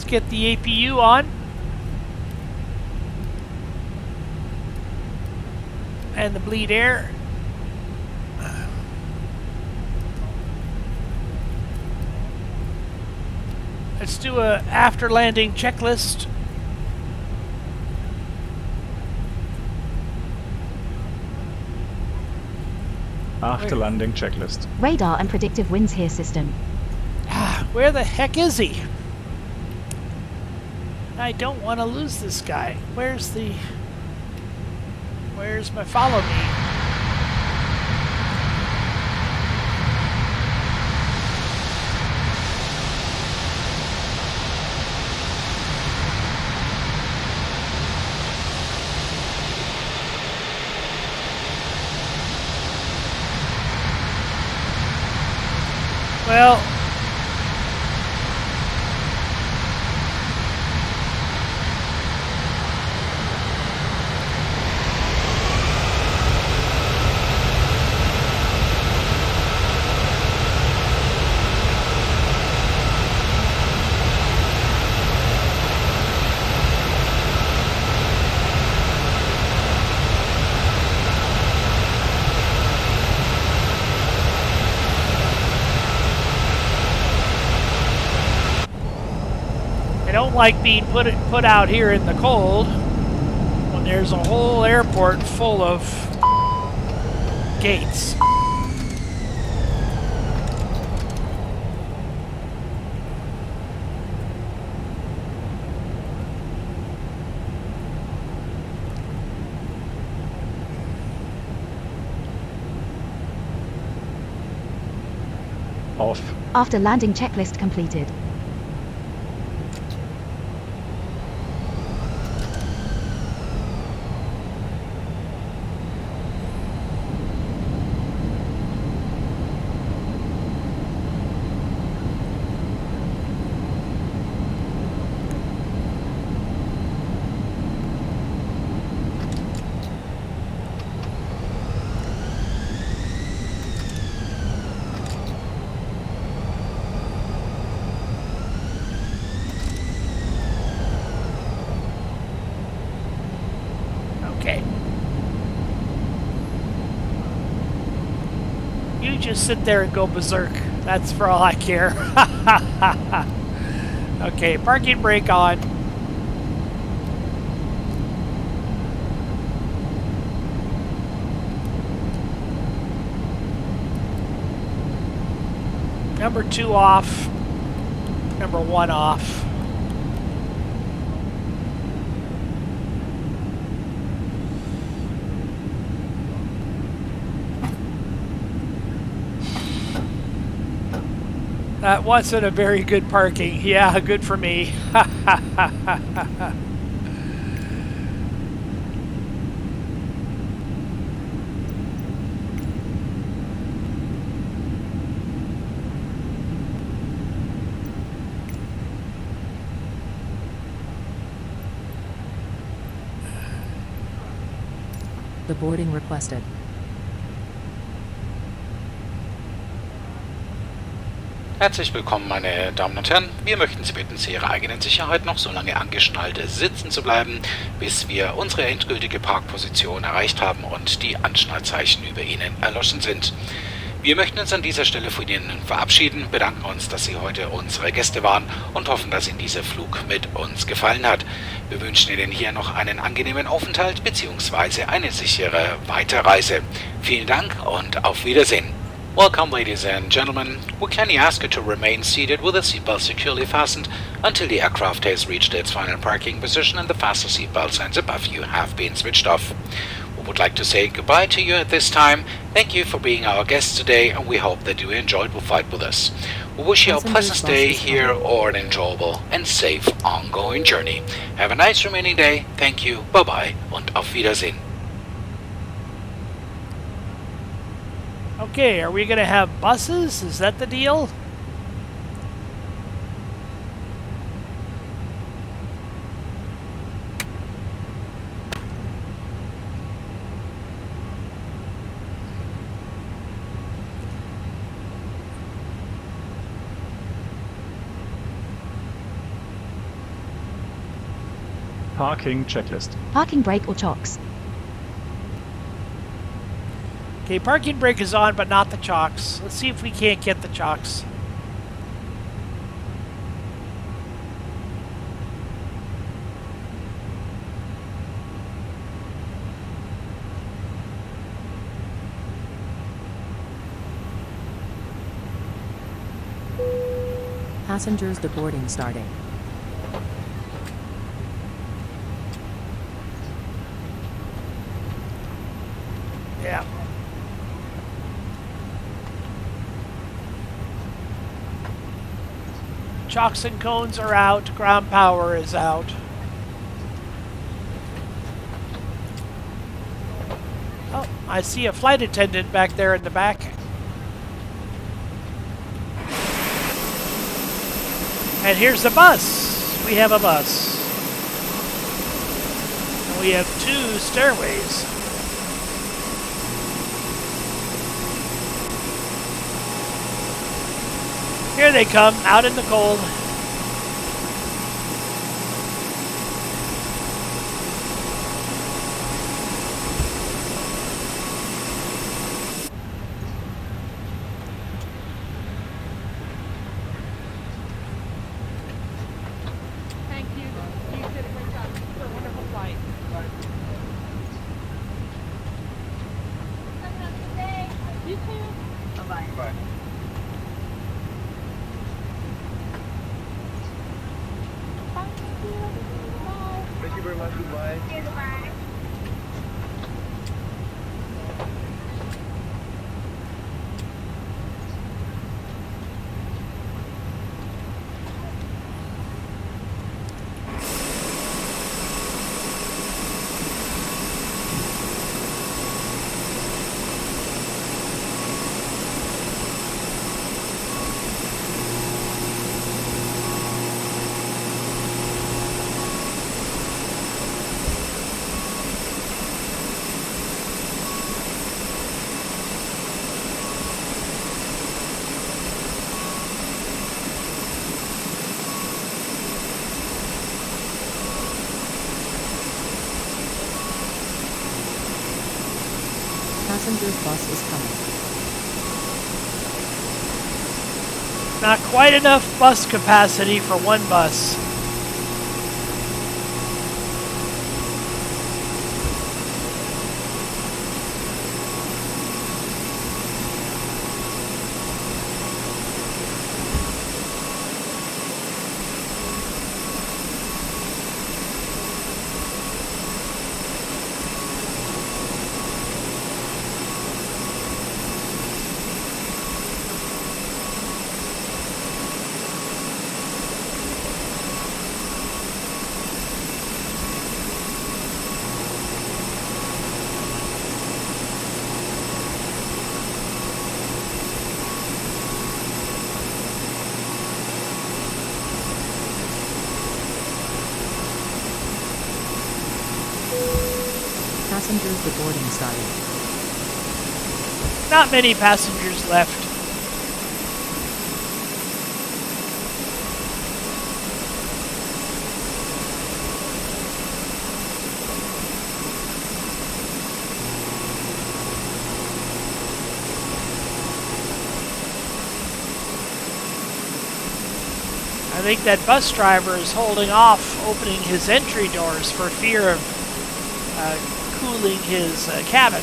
Get the APU on and the bleed air. Let's do a after landing checklist. After landing checklist. Radar and predictive winds here system. Where the heck is he? I don't want to lose this guy. Where's my follow me? Well, like being put out here in the cold when there's a whole airport full of gates. Off. After landing checklist completed. Just sit there and go berserk. That's for all I care. Okay, parking brake on. Number 2 off. Number 1 off. That wasn't a very good parking. Yeah, good for me. The boarding requested. Herzlich willkommen, meine Damen und Herren. Wir möchten Sie bitten, zu Ihrer eigenen Sicherheit noch so lange angeschnallt sitzen zu bleiben, bis wir unsere endgültige Parkposition erreicht haben und die Anschnallzeichen über Ihnen erloschen sind. Wir möchten uns an dieser Stelle von Ihnen verabschieden, bedanken uns, dass Sie heute unsere Gäste waren und hoffen, dass Ihnen dieser Flug mit uns gefallen hat. Wir wünschen Ihnen hier noch einen angenehmen Aufenthalt bzw. eine sichere Weiterreise. Vielen Dank und auf Wiedersehen. Welcome, ladies and gentlemen. We kindly ask you to remain seated with the seatbelt securely fastened until the aircraft has reached its final parking position and the fasten seatbelt signs above you have been switched off. We would like to say goodbye to you at this time. Thank you for being our guests today, and we hope that you enjoyed the flight with us. We wish you a pleasant stay here or an enjoyable and safe ongoing journey. Have a nice remaining day. Thank you. Bye-bye und auf Wiedersehen. Okay, are we going to have buses? Is that the deal? Parking checklist. Parking brake or chocks. Okay, parking brake is on, but not the chocks. Let's see if we can't get the chocks. Passengers deboarding starting. Yeah. Chocks and cones are out. Ground power is out. Oh, I see a flight attendant back there in the back. And here's the bus. We have a bus. And we have 2 stairways. Here they come, out in the cold. Thank you. You did a great job. It's a wonderful flight. Have a good day. You too. Bye-bye. Bye. Thank you very much. Goodbye. Goodbye. Passenger bus is coming. Not quite enough bus capacity for one bus. Passengers boarding started. Not many passengers left. I think that bus driver is holding off opening his entry doors for fear of cooling his cabin.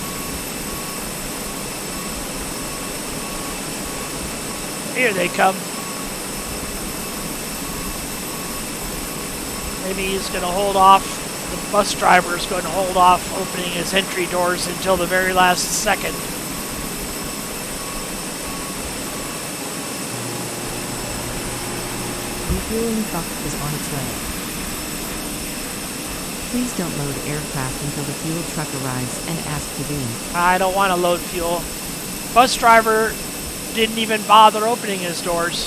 Here they come. Maybe he's going to hold off, the bus driver is going to hold off opening his entry doors until the very last second. Refueling truck is on its way. Please don't load aircraft until the fuel truck arrives and ask to be. I don't want to load fuel. Bus driver didn't even bother opening his doors.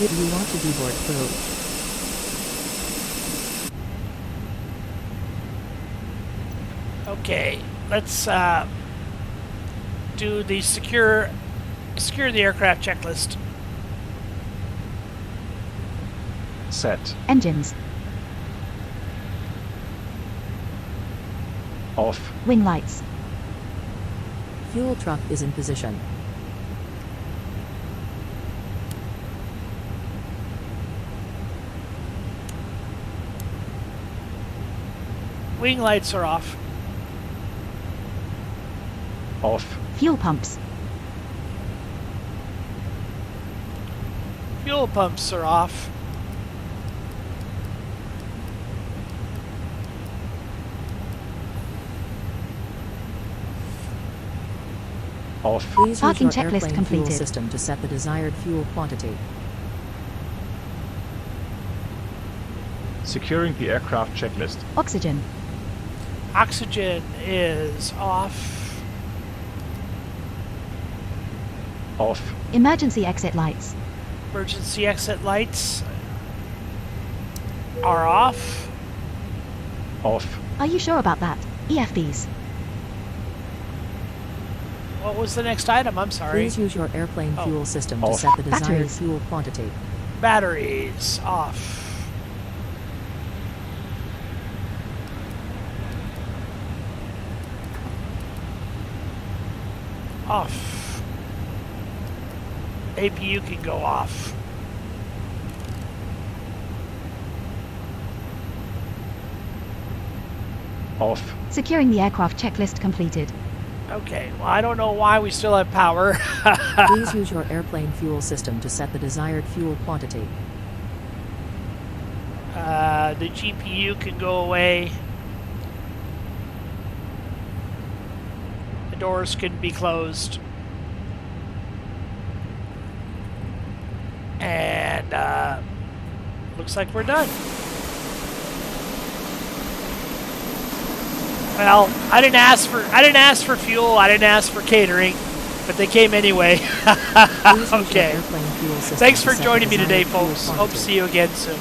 Did you want to deboard crew? Okay, let's do the secure the aircraft checklist. Set. Engines. Off. Wing lights. Fuel truck is in position. Wing lights are off. Off. Fuel pumps. Fuel pumps are off. Off. Please Parking use your checklist airplane completed. fuel system to set the desired fuel quantity. Securing the aircraft checklist. Oxygen. Oxygen is off. Off. Emergency exit lights. Emergency exit lights are off. Off. Are you sure about that? EFBs. What was the next item? I'm sorry. Please use your airplane fuel system to Off. set the desired Batteries. fuel quantity. Batteries off. Off. APU can go off. Off. Securing the aircraft checklist completed. Okay, well, I don't know why we still have power. Please use your airplane fuel system to set the desired fuel quantity. The GPU can go away. The doors can be closed. And looks like we're done. Well, I didn't ask for fuel, I didn't ask for catering, but they came anyway. Okay. Thanks for joining me today, folks. Hope to see you again soon.